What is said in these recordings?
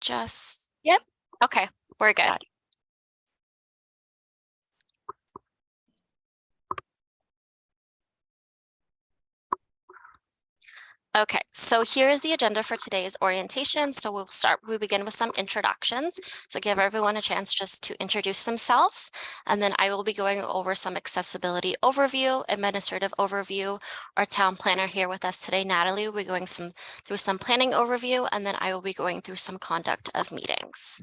just? Yep. Okay, we're good. Got it. Okay, so here's the agenda for today's orientation. So we begin with some introductions. So give everyone a chance just to introduce themselves. And then I will be going over some accessibility overview, administrative overview. Our town planner here with us today, Natalie, will be going through some planning overview, and then I will be going through some conduct of meetings.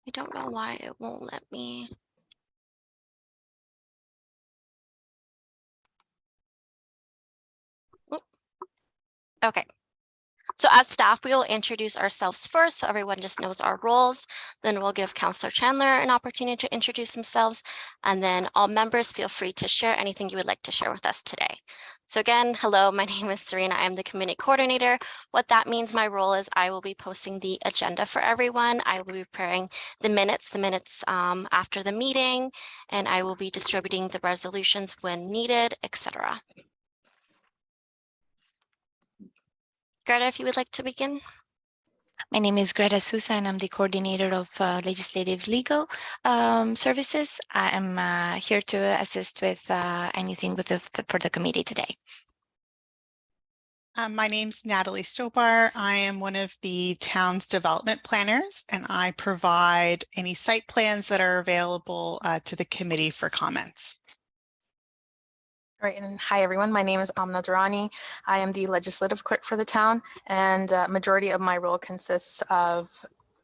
I don't know why it won't let me. Okay. So as staff, we will introduce ourselves first, so everyone just knows our roles. Then we'll give Councillor Chandler an opportunity to introduce themselves. And then all members feel free to share anything you would like to share with us today. So again, hello, my name is Serena. I'm the community coordinator. What that means, my role is I will be posting the agenda for everyone. I will be preparing the minutes after the meeting, and I will be distributing the resolutions when needed, etc. Greta, if you would like to begin. My name is Greta Sousa, and I'm the coordinator of legislative legal services. I am here to assist with anything for the committee today. My name's Natalie Stopar. I am one of the town's development planners, and I provide any site plans that are available to the committee for comments. All right, and hi everyone, my name is Amna Durrani. I am the legislative clerk for the town, and majority of my role consists of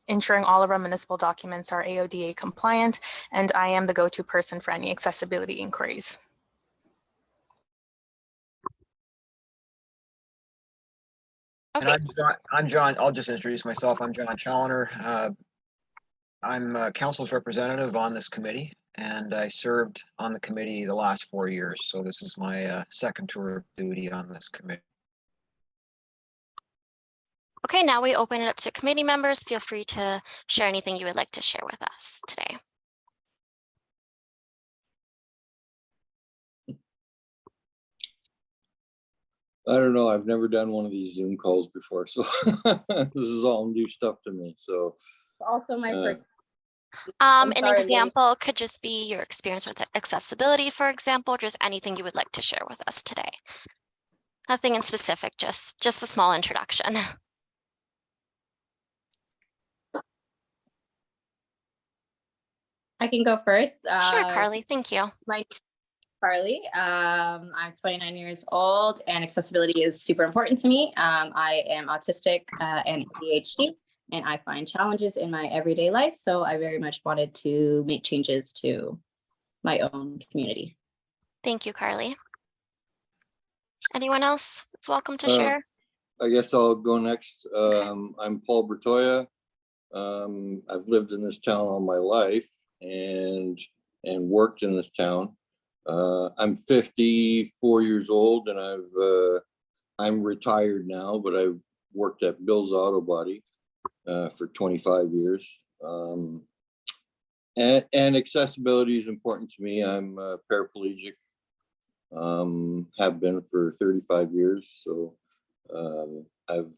ensuring all of our municipal documents are AODA compliant, and I am the go-to person for any accessibility inquiries. Okay. I'm John. I'll just introduce myself. I'm John Challoner. I'm council's representative on this committee, and I served on the committee the last 4 years. So this is my second tour of duty on this committee. Okay, now we open it up to committee members. Feel free to share anything you would like to share with us today. I don't know. I've never done one of these Zoom calls before, so this is all new stuff to me. So also my first. An example could just be your experience with accessibility, for example, just anything you would like to share with us today. Nothing in specific, just a small introduction. I can go first. Sure, Carly, thank you. Carly. I'm 29 years old, and accessibility is super important to me. I am autistic and ADHD, and I find challenges in my everyday life. So I very much wanted to make changes to my own community. Thank you, Carly. Anyone else that's welcome to share? I guess I'll go next. I'm Paul Bertoya. I've lived in this town all my life and worked in this town. I'm 54 years old, and I'm retired now, but I've worked at Bill's Auto Body for 25 years. And accessibility is important to me. I'm paraplegic, have been for 35 years. So I've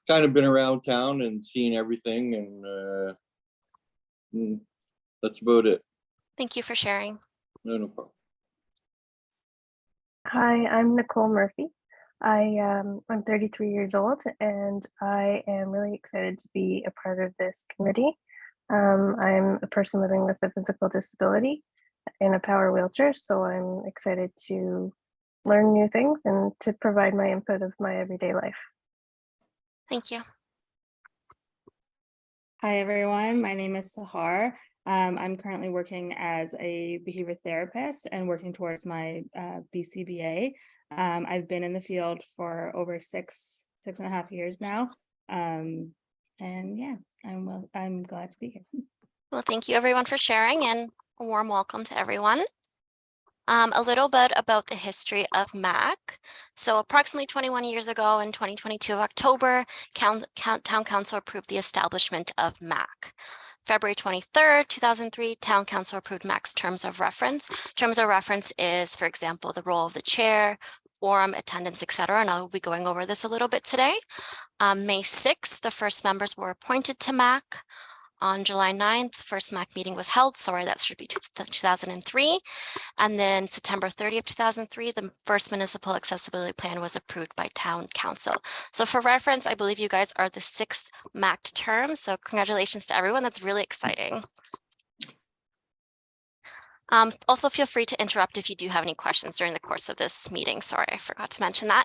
kind of been around town and seen everything, and that's about it. Thank you for sharing. No problem. Hi, I'm Nicole Murphy. I'm 33 years old, and I am really excited to be a part of this committee. I'm a person living with a physical disability in a power wheelchair, so I'm excited to learn new things and to provide my input of my everyday life. Thank you. Hi, everyone. My name is Sahar. I'm currently working as a behavior therapist and working towards my BCBA. I've been in the field for over six and a half years now. And yeah, I'm glad to be here. Well, thank you everyone for sharing, and a warm welcome to everyone. A little bit about the history of MAC. So approximately 21 years ago in 2022 of October, Town Council approved the establishment of MAC. February 23rd, 2003, Town Council approved MAC's terms of reference. Terms of reference is, for example, the role of the chair, quorum, attendance, etc. And I'll be going over this a little bit today. May 6th, the first members were appointed to MAC. On July 9th, first MAC meeting was held. Sorry, that should be 2003. And then September 30th, 2003, the first municipal accessibility plan was approved by town council. So for reference, I believe you guys are the 6th MAC term. So congratulations to everyone. That's really exciting. Also, feel free to interrupt if you do have any questions during the course of this meeting. Sorry, I forgot to mention that.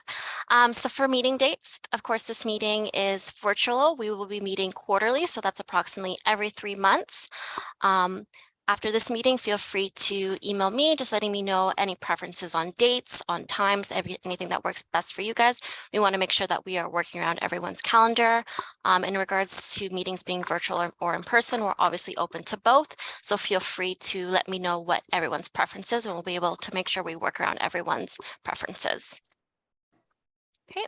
So for meeting dates, of course, this meeting is virtual. We will be meeting quarterly, so that's approximately every 3 months. After this meeting, feel free to email me, just letting me know any preferences on dates, on times, anything that works best for you guys. We want to make sure that we are working around everyone's calendar. In regards to meetings being virtual or in person, we're obviously open to both. So feel free to let me know what everyone's preferences, and we'll be able to make sure we work around everyone's preferences. Okay.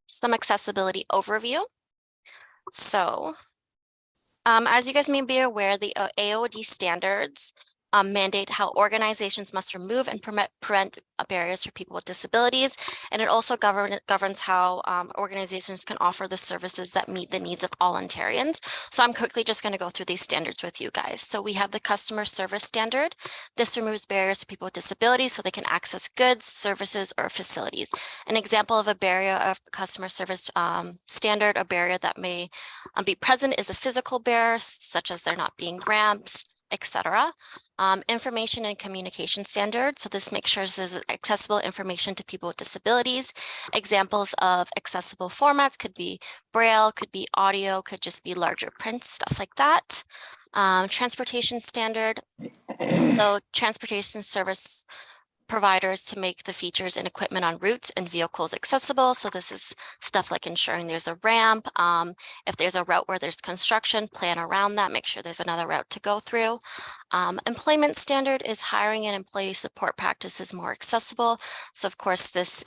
Some accessibility overview. So as you guys may be aware, the AOD standards mandate how organizations must remove and prevent barriers for people with disabilities. And it also governs how organizations can offer the services that meet the needs of all Ontarians. So I'm quickly just going to go through these standards with you guys. So we have the customer service standard. This removes barriers to people with disabilities so they can access goods, services, or facilities. An example of a barrier of customer service standard, a barrier that may be present is a physical barrier, such as there not being ramps, etc. Information and communication standards. So this makes sure there's accessible information to people with disabilities. Examples of accessible formats could be Braille, could be audio, could just be larger print, stuff like that. Transportation standard. So transportation service providers to make the features and equipment on routes and vehicles accessible. So this is stuff like ensuring there's a ramp. If there's a route where there's construction, plan around that, make sure there's another route to go through. Employment standard is hiring and employee support practices more accessible. So of course, this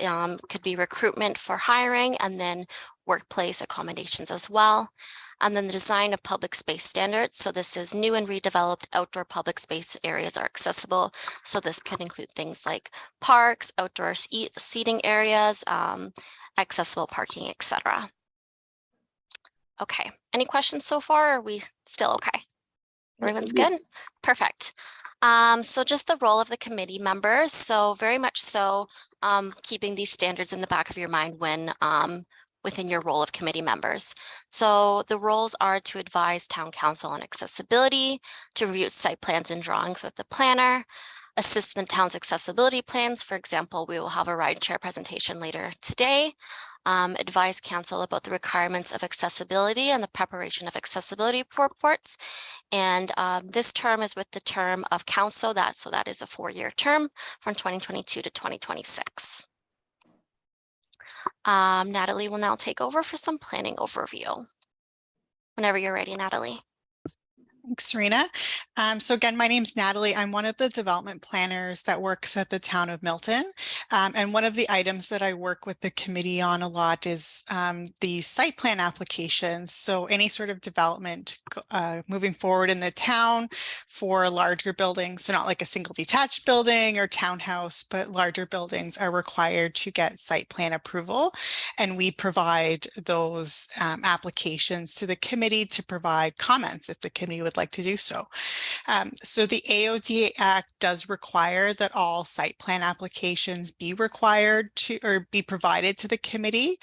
could be recruitment for hiring and then workplace accommodations as well. And then the design of public space standards. So this is new and redeveloped outdoor public space areas are accessible. So this could include things like parks, outdoor seating areas, accessible parking, etc. Okay, any questions so far? Are we still okay? Everyone's good? Perfect. So just the role of the committee members. So very much so keeping these standards in the back of your mind when within your role of committee members. So the roles are to advise town council on accessibility, to review site plans and drawings with the planner, assist in the town's accessibility plans. For example, we will have a ride share presentation later today. Advise council about the requirements of accessibility and the preparation of accessibility reports. And this term is with the term of council, so that is a 4-year term from 2022 to 2026. Natalie will now take over for some planning overview. Whenever you're ready, Natalie. Thanks, Serena. So again, my name's Natalie. I'm one of the development planners that works at the town of Milton. And one of the items that I work with the committee on a lot is the site plan applications. So any sort of development moving forward in the town for larger buildings, so not like a single detached building or townhouse, but larger buildings are required to get site plan approval. And we provide those applications to the committee to provide comments if the committee would like to do so. So the AOD Act does require that all site plan applications be required to or be provided to the committee.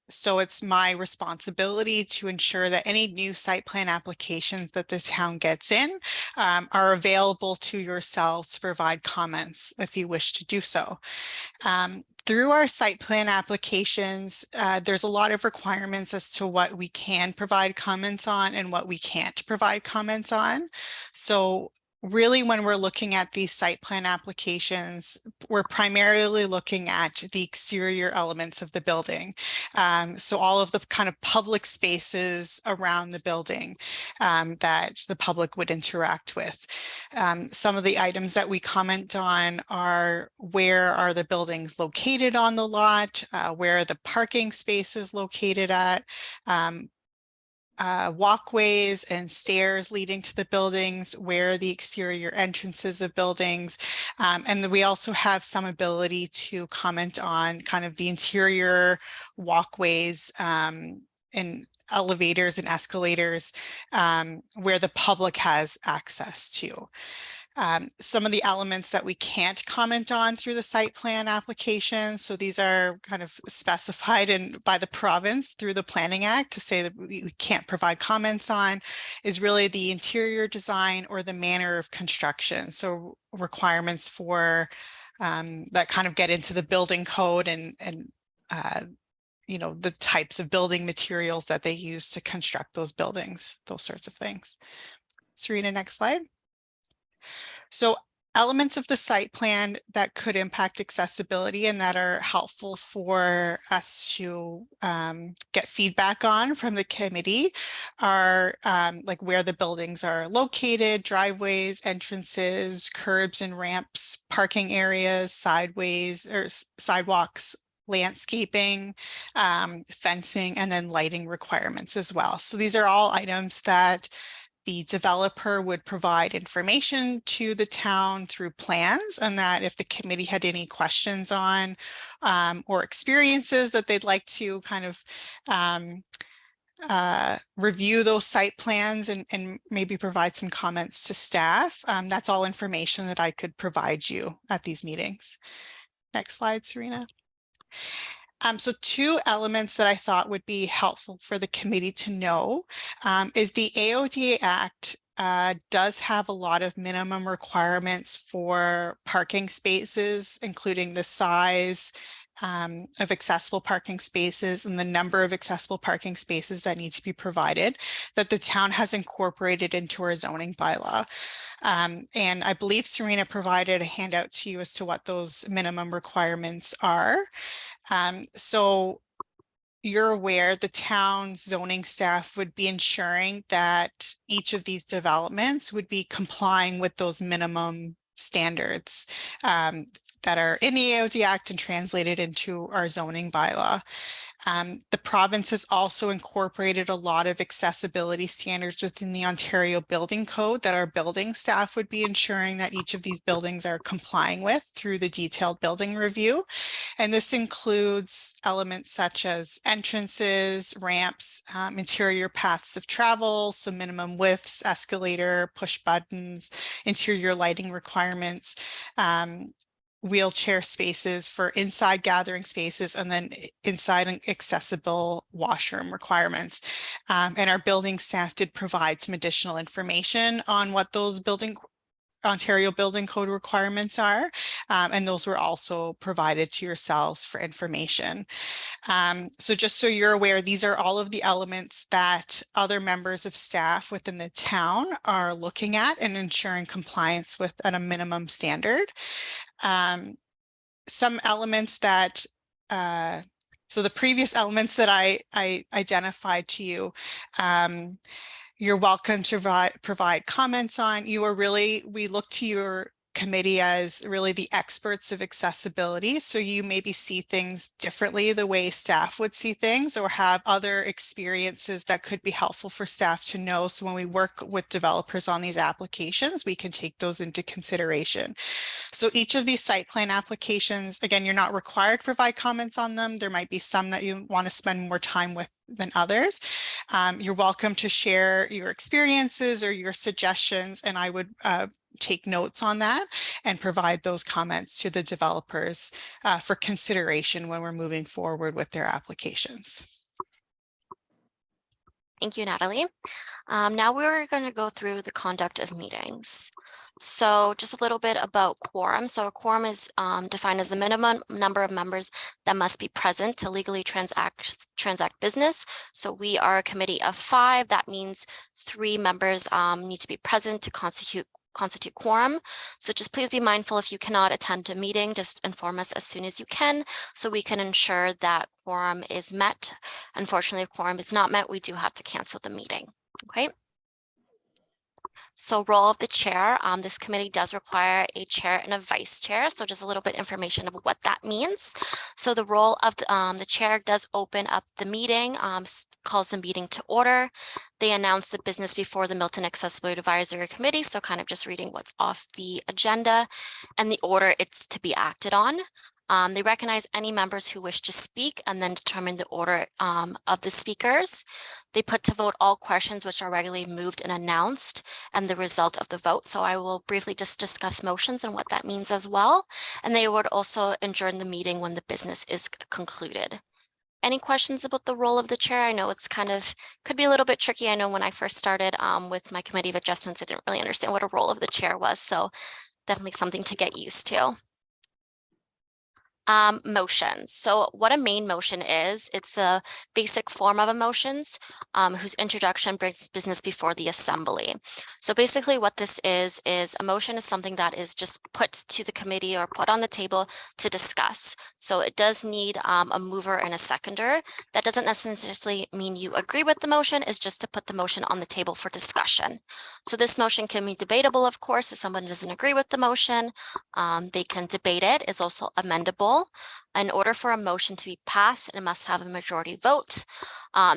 So it's my responsibility to ensure that any new site plan applications that the town gets in are available to yourselves to provide comments if you wish to do so. Through our site plan applications, there's a lot of requirements as to what we can provide comments on and what we can't provide comments on. So really, when we're looking at these site plan applications, we're primarily looking at the exterior elements of the building. So all of the kind of public spaces around the building that the public would interact with. Some of the items that we comment on are where are the buildings located on the lot, where are the parking spaces located at, walkways and stairs leading to the buildings, where are the exterior entrances of buildings. And then we also have some ability to comment on kind of the interior walkways and elevators and escalators where the public has access to. Some of the elements that we can't comment on through the site plan application. So these are kind of specified by the province through the Planning Act to say that we can't provide comments on is really the interior design or the manner of construction. So requirements for that kind of get into the building code and you know, the types of building materials that they use to construct those buildings, those sorts of things. Serena, next slide. So elements of the site plan that could impact accessibility and that are helpful for us to get feedback on from the committee are like where the buildings are located, driveways, entrances, curbs and ramps, parking areas, sidewalks, landscaping, fencing, and then lighting requirements as well. So these are all items that the developer would provide information to the town through plans, and that if the committee had any questions on or experiences that they'd like to kind of review those site plans and maybe provide some comments to staff, that's all information that I could provide you at these meetings. Next slide, Serena. So two elements that I thought would be helpful for the committee to know is the AODA Act does have a lot of minimum requirements for parking spaces, including the size of accessible parking spaces and the number of accessible parking spaces that need to be provided, that the town has incorporated into our zoning bylaw. And I believe Serena provided a handout to you as to what those minimum requirements are. So you're aware the town's zoning staff would be ensuring that each of these developments would be complying with those minimum standards that are in the AOD Act and translated into our zoning bylaw. The province has also incorporated a lot of accessibility standards within the Ontario Building Code that our building staff would be ensuring that each of these buildings are complying with through the detailed building review. And this includes elements such as entrances, ramps, interior paths of travel, so minimum widths, escalator, push buttons, interior lighting requirements, wheelchair spaces for inside gathering spaces, and then inside accessible washroom requirements. And our building staff did provide some additional information on what those Ontario Building Code requirements are, and those were also provided to yourselves for information. So just so you're aware, these are all of the elements that other members of staff within the town are looking at and ensuring compliance with at a minimum standard. Some elements that, so the previous elements that I identified to you, you're welcome to provide comments on. We look to your committee as really the experts of accessibility. So you maybe see things differently the way staff would see things, or have other experiences that could be helpful for staff to know. So when we work with developers on these applications, we can take those into consideration. So each of these site plan applications, again, you're not required to provide comments on them. There might be some that you want to spend more time with than others. You're welcome to share your experiences or your suggestions, and I would take notes on that and provide those comments to the developers for consideration when we're moving forward with their applications. Thank you, Natalie. Now we're going to go through the conduct of meetings. So just a little bit about quorum. So a quorum is defined as the minimum number of members that must be present to legally transact business. So we are a committee of 5. That means 3 members need to be present to constitute quorum. So just please be mindful, if you cannot attend a meeting, just inform us as soon as you can so we can ensure that quorum is met. Unfortunately, if quorum is not met, we do have to cancel the meeting. Okay. So role of the chair, this committee does require a chair and a vice chair. So just a little bit information of what that means. So the role of the chair does open up the meeting, calls the meeting to order. They announce the business before the Milton Accessibility Advisory Committee. So kind of just reading what's off the agenda and the order it's to be acted on. They recognize any members who wish to speak and then determine the order of the speakers. They put to vote all questions which are regularly moved and announced and the result of the vote. So I will briefly just discuss motions and what that means as well. And they would also adjourn the meeting when the business is concluded. Any questions about the role of the chair? I know it's kind of, could be a little bit tricky. I know when I first started with my committee of adjustments, I didn't really understand what a role of the chair was. So definitely something to get used to. Motions. So what a main motion is, it's the basic form of emotions whose introduction brings business before the assembly. So basically what this is a motion is something that is just put to the committee or put on the table to discuss. So it does need a mover and a seconder. That doesn't necessarily mean you agree with the motion, it's just to put the motion on the table for discussion. So this motion can be debatable, of course, if someone doesn't agree with the motion, they can debate it. It's also amendable. In order for a motion to be passed, it must have a majority vote.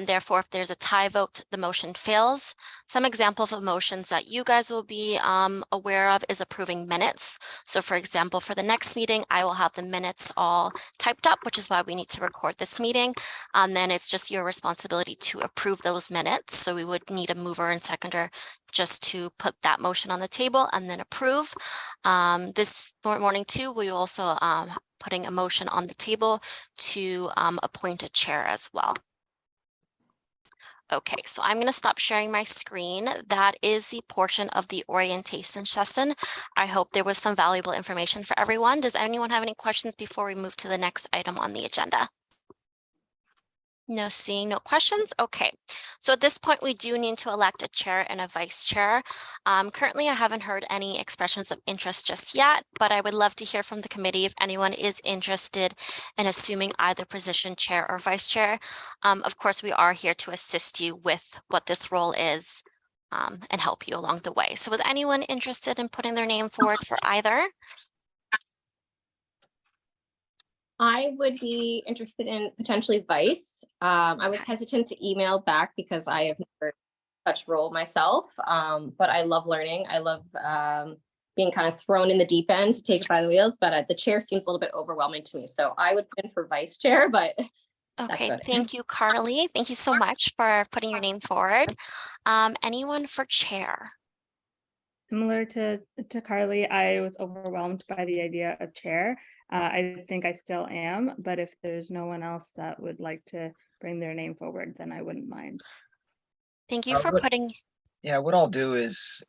Therefore, if there's a tie vote, the motion fails. Some examples of motions that you guys will be aware of is approving minutes. So for example, for the next meeting, I will have the minutes all typed up, which is why we need to record this meeting. And then it's just your responsibility to approve those minutes. So we would need a mover and seconder just to put that motion on the table and then approve. This morning too, we also putting a motion on the table to appoint a chair as well. Okay, so I'm going to stop sharing my screen. That is the portion of the orientation session. I hope there was some valuable information for everyone. Does anyone have any questions before we move to the next item on the agenda? No, seeing no questions. Okay, so at this point, we do need to elect a chair and a vice chair. Currently, I haven't heard any expressions of interest just yet, but I would love to hear from the committee if anyone is interested in assuming either position, chair or vice chair. Of course, we are here to assist you with what this role is and help you along the way. So was anyone interested in putting their name forward for either? I would be interested in potentially vice. I was hesitant to email back because I have never such role myself, but I love learning. I love being kind of thrown in the deep end to take it by the wheels, but the chair seems a little bit overwhelming to me. So I would put in for vice chair, but okay, thank you, Carly. Thank you so much for putting your name forward. Anyone for chair? Similar to Carly, I was overwhelmed by the idea of chair. I think I still am, but if there's no one else that would like to bring their name forward, then I wouldn't mind. Thank you for putting. Yeah, what I'll do is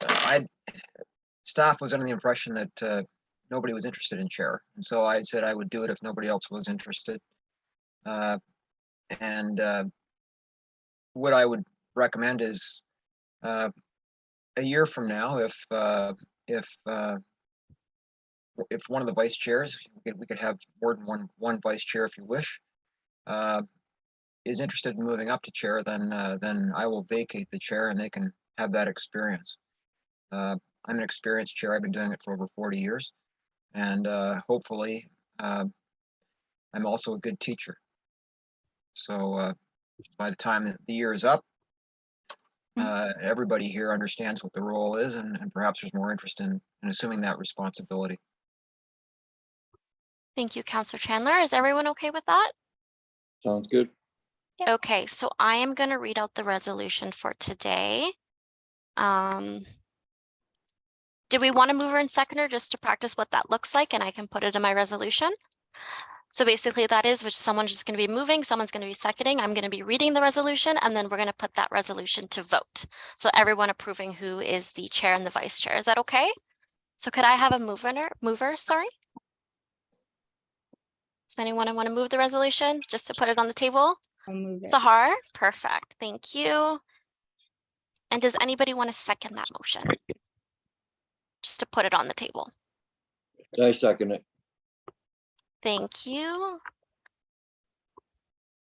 staff was under the impression that nobody was interested in chair. And so I said I would do it if nobody else was interested. What I would recommend is a year from now, if one of the vice chairs, we could have more than one vice chair if you wish, is interested in moving up to chair, then I will vacate the chair and they can have that experience. I'm an experienced chair. I've been doing it for over 40 years, and hopefully I'm also a good teacher. So by the time that the year is up, everybody here understands what the role is, and perhaps there's more interest in assuming that responsibility. Thank you, Councillor Chandler. Is everyone okay with that? Sounds good. Okay, so I am going to read out the resolution for today. Do we want to mover and seconder just to practice what that looks like, and I can put it in my resolution? So basically that is which someone's just going to be moving, someone's going to be seconding. I'm going to be reading the resolution, and then we're going to put that resolution to vote. So everyone approving who is the chair and the vice chair. Is that okay? So could I have a mover, sorry? Does anyone want to move the resolution just to put it on the table? I'll move it. Sahar, perfect, thank you. And does anybody want to second that motion? Just to put it on the table. I second it. Thank you.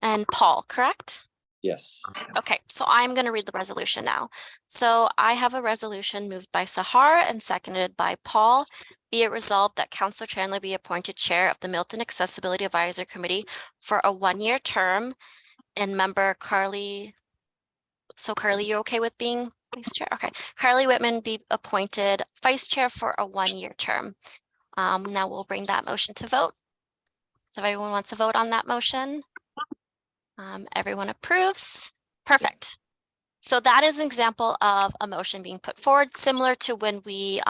And Paul, correct? Yes. Okay, so I'm going to read the resolution now. So I have a resolution moved by Sahar and seconded by Paul. Be it resolved that Councillor Chandler be appointed chair of the Milton Accessibility Advisory Committee for a 1-year term, and member Carly. So Carly, you're okay with being vice chair? Okay. Carly Whitman be appointed vice chair for a 1-year term. Now we'll bring that motion to vote. So if everyone wants to vote on that motion, everyone approves. Perfect. So that is an example of a motion being put forward, similar to when we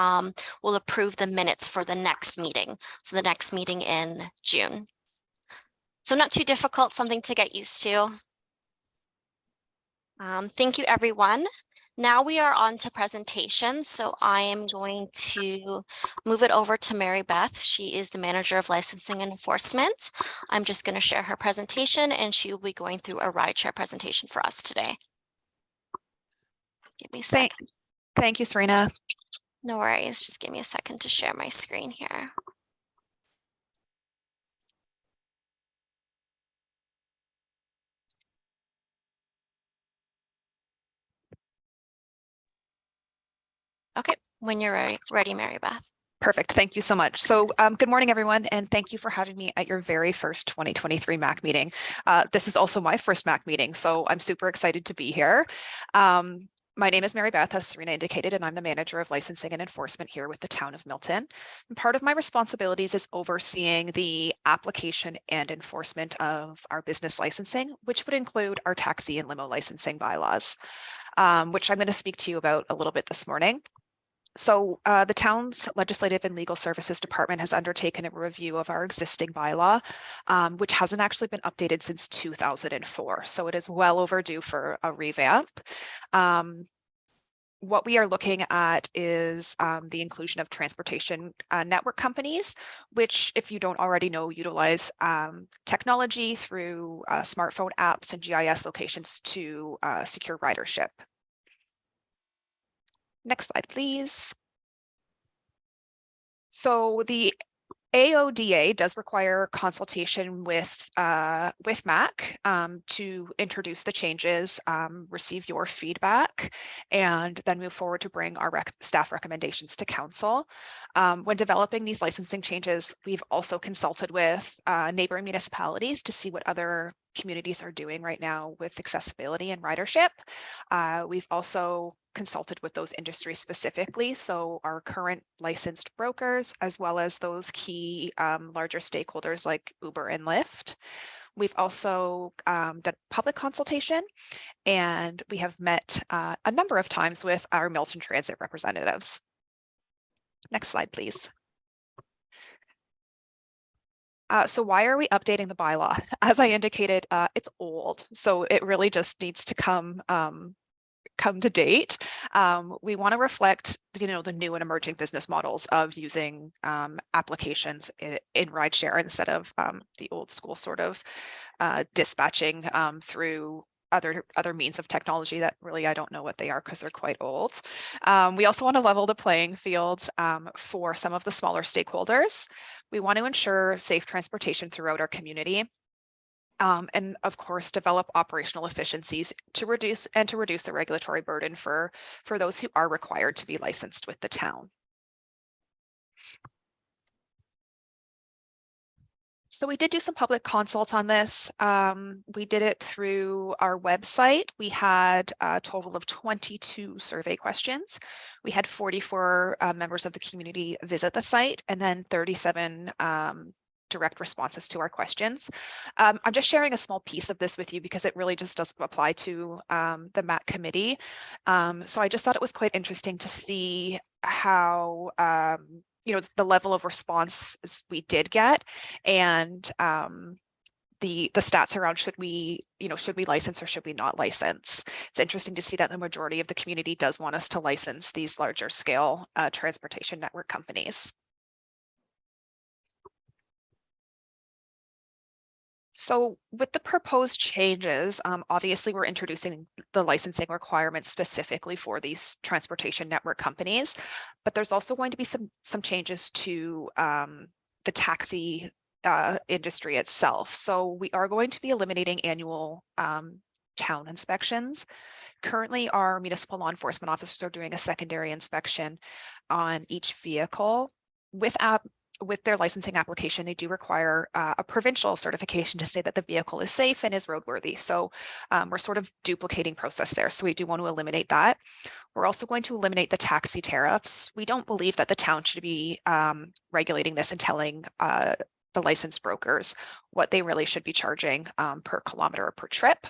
will approve the minutes for the next meeting. So the next meeting in June. So not too difficult, something to get used to. Thank you, everyone. Now we are on to presentations. So I am going to move it over to Mary Beth. She is the manager of licensing and enforcement. I'm just going to share her presentation and she will be going through a rideshare presentation for us today. Give me a second. Thank you, Serena. No worries. Just give me a second to share my screen here. Okay, when you're ready, Mary Beth. Perfect. Thank you so much. So good morning, everyone, and thank you for having me at your very first 2023 MAC meeting. This is also my first MAC meeting, so I'm super excited to be here. My name is Mary Beth, as Serena indicated, and I'm the manager of licensing and enforcement here with the town of Milton. And part of my responsibilities is overseeing the application and enforcement of our business licensing, which would include our taxi and limo licensing bylaws, which I'm going to speak to you about a little bit this morning. So the town's Legislative and Legal Services Department has undertaken a review of our existing bylaw, which hasn't actually been updated since 2004. So it is well overdue for a revamp. What we are looking at is the inclusion of transportation network companies, which, if you don't already know, utilize technology through smartphone apps and GIS locations to secure ridership. Next slide, please. So the AODA does require consultation with MAC to introduce the changes, receive your feedback, and then move forward to bring our staff recommendations to council. When developing these licensing changes, we've also consulted with neighboring municipalities to see what other communities are doing right now with accessibility and ridership. We've also consulted with those industries specifically, so our current licensed brokers, as well as those key larger stakeholders like Uber and Lyft. We've also done public consultation, and we have met a number of times with our Milton Transit representatives. Next slide, please. So why are we updating the bylaw? As I indicated, it's old, so it really just needs to come to date. We want to reflect, the new and emerging business models of using applications in rideshare instead of the old school sort of dispatching through other means of technology that really I don't know what they are because they're quite old. We also want to level the playing field for some of the smaller stakeholders. We want to ensure safe transportation throughout our community. And of course, develop operational efficiencies to reduce the regulatory burden for those who are required to be licensed with the town. So we did do some public consult on this. We did it through our website. We had a total of 22 survey questions. We had 44 members of the community visit the site, and then 37 direct responses to our questions. I'm just sharing a small piece of this with you because it really just doesn't apply to the MAC committee. So I just thought it was quite interesting to see how the level of response we did get, and the stats around should we license or should we not license. It's interesting to see that the majority of the community does want us to license these larger scale transportation network companies. So with the proposed changes, obviously we're introducing the licensing requirements specifically for these transportation network companies, but there's also going to be some changes to the taxi industry itself. So we are going to be eliminating annual town inspections. Currently, our municipal law enforcement officers are doing a secondary inspection on each vehicle. With their licensing application, they do require a provincial certification to say that the vehicle is safe and is roadworthy. So we're sort of duplicating process there. So we do want to eliminate that. We're also going to eliminate the taxi tariffs. We don't believe that the town should be regulating this and telling the licensed brokers what they really should be charging per kilometer or per trip.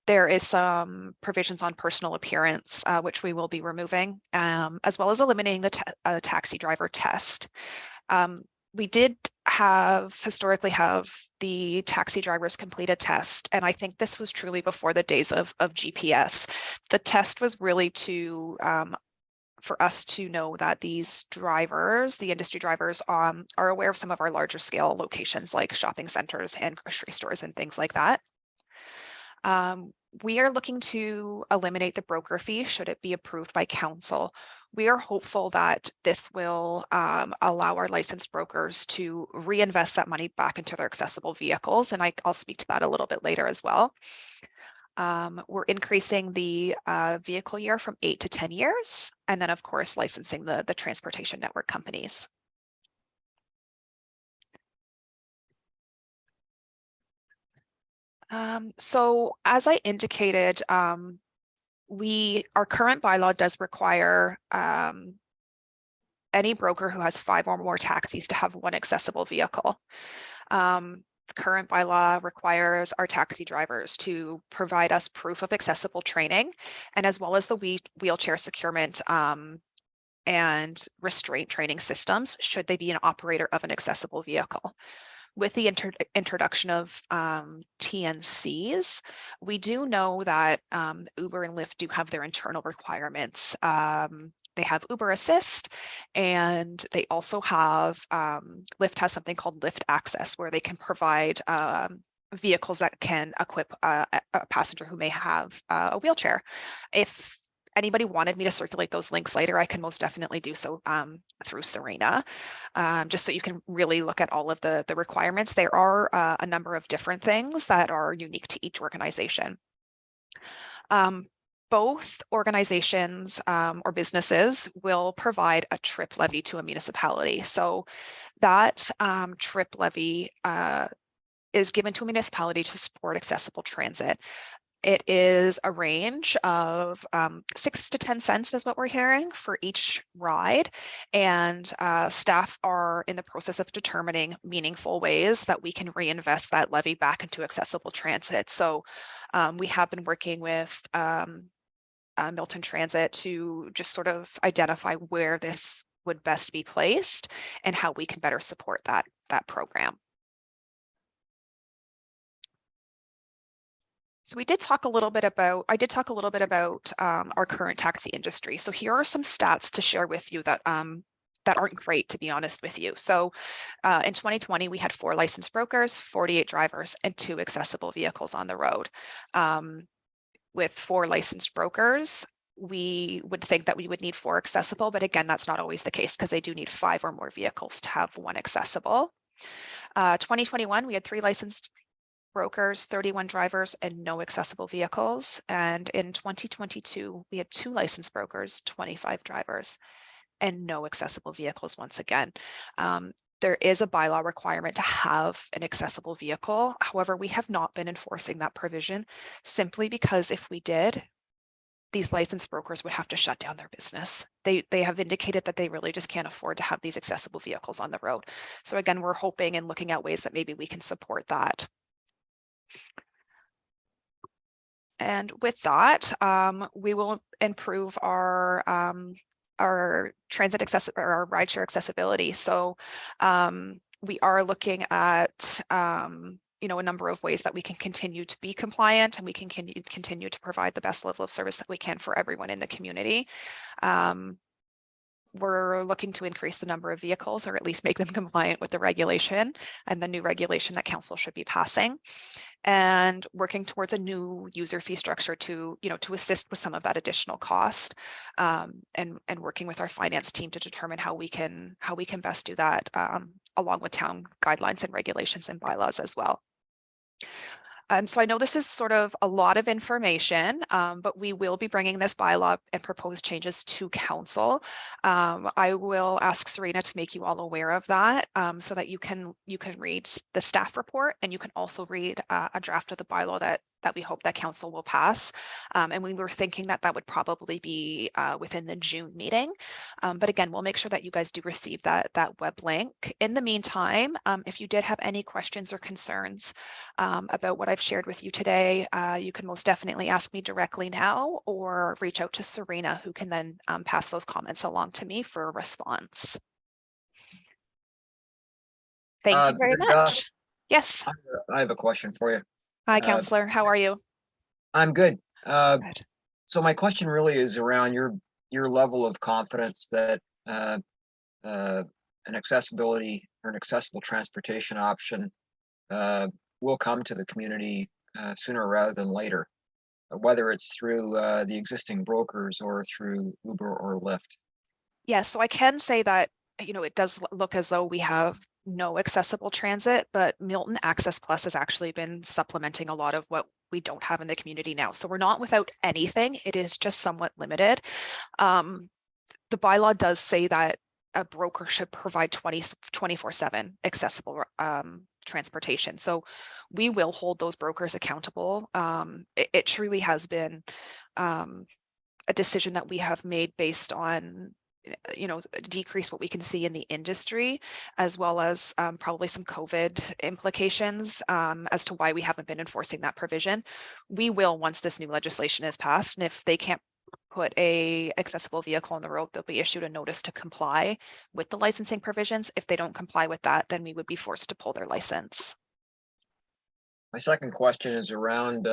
There is some provisions on personal appearance, which we will be removing, as well as eliminating the taxi driver test. We did historically have the taxi drivers complete a test, and I think this was truly before the days of GPS. The test was really to for us to know that these drivers, the industry drivers, are aware of some of our larger scale locations like shopping centers and grocery stores and things like that. We are looking to eliminate the broker fee should it be approved by council. We are hopeful that this will allow our licensed brokers to reinvest that money back into their accessible vehicles, and I'll speak to that a little bit later as well. We're increasing the vehicle year from 8 to 10 years, and then of course licensing the transportation network companies. So as I indicated, our current bylaw does require any broker who has 5 or more taxis to have 1 accessible vehicle. The current bylaw requires our taxi drivers to provide us proof of accessible training, and as well as the wheelchair securement and restraint training systems should they be an operator of an accessible vehicle. With the introduction of TNCs, we do know that Uber and Lyft do have their internal requirements. They have Uber Assist, and they also have, Lyft has something called Lyft Access, where they can provide vehicles that can equip a passenger who may have a wheelchair. If anybody wanted me to circulate those links later, I can most definitely do so through Serena, just so you can really look at all of the requirements. There are a number of different things that are unique to each organization. Both organizations or businesses will provide a trip levy to a municipality. So that trip levy is given to a municipality to support accessible transit. It is a range of 6 to 10 cents is what we're hearing for each ride. And staff are in the process of determining meaningful ways that we can reinvest that levy back into accessible transit. So we have been working with Milton Transit to just sort of identify where this would best be placed and how we can better support that program. So I did talk a little bit about our current taxi industry. So here are some stats to share with you that aren't great, to be honest with you. So in 2020, we had 4 licensed brokers, 48 drivers, and 2 accessible vehicles on the road. With 4 licensed brokers, we would think that we would need 4 accessible, but again, that's not always the case because they do need 5 or more vehicles to have 1 accessible. 2021, we had 3 licensed brokers, 31 drivers, and no accessible vehicles. And in 2022, we had 2 licensed brokers, 25 drivers, and no accessible vehicles once again. There is a bylaw requirement to have an accessible vehicle. However, we have not been enforcing that provision simply because if we did, these licensed brokers would have to shut down their business. They have indicated that they really just can't afford to have these accessible vehicles on the road. So again, we're hoping and looking at ways that maybe we can support that. And with that, we will improve our transit accessibility, or our rideshare accessibility. So we are looking at a number of ways that we can continue to be compliant, and we can continue to provide the best level of service that we can for everyone in the community. We're looking to increase the number of vehicles, or at least make them compliant with the regulation and the new regulation that council should be passing, and working towards a new user fee structure to assist with some of that additional cost, and working with our finance team to determine how we can best do that, along with town guidelines and regulations and bylaws as well. And so I know this is sort of a lot of information, but we will be bringing this bylaw and proposed changes to council. I will ask Serena to make you all aware of that, so that you can read the staff report, and you can also read a draft of the bylaw that we hope that council will pass. And we were thinking that that would probably be within the June meeting. But again, we'll make sure that you guys do receive that web link. In the meantime, if you did have any questions or concerns about what I've shared with you today, you can most definitely ask me directly now, or reach out to Serena, who can then pass those comments along to me for a response. Thank you very much. Yes. I have a question for you. Hi, Councillor. How are you? I'm good. Good. So my question really is around your level of confidence that an accessibility or an accessible transportation option will come to the community sooner rather than later, whether it's through the existing brokers or through Uber or Lyft. Yeah, so I can say that, it does look as though we have no accessible transit, but Milton Access Plus has actually been supplementing a lot of what we don't have in the community now. So we're not without anything. It is just somewhat limited. The bylaw does say that a broker should provide 24/7 accessible transportation. So we will hold those brokers accountable. It truly has been a decision that we have made based on decrease what we can see in the industry, as well as probably some COVID implications as to why we haven't been enforcing that provision. We will, once this new legislation is passed, and if they can't put a accessible vehicle on the road, they'll be issued a notice to comply with the licensing provisions. If they don't comply with that, then we would be forced to pull their license. My second question is around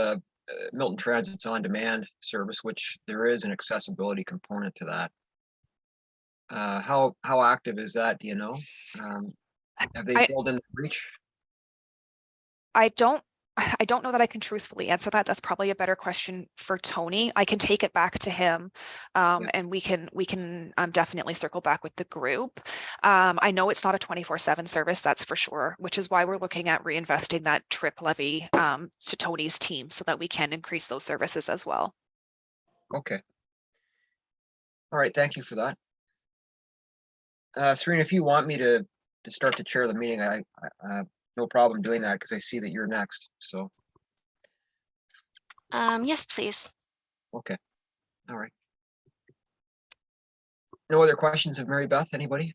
Milton Transit's on-demand service, which there is an accessibility component to that. How active is that? Do you know? Have they filled in the breach? I don't know that I can truthfully answer that. That's probably a better question for Tony. I can take it back to him, and we can definitely circle back with the group. I know it's not a 24/7 service, that's for sure, which is why we're looking at reinvesting that trip levy to Tony's team so that we can increase those services as well. Okay. All right. Thank you for that. Serena, if you want me to start to chair the meeting, I no problem doing that because I see that you're next. So. Yes, please. Okay. All right. No other questions of Mary Beth? Anybody?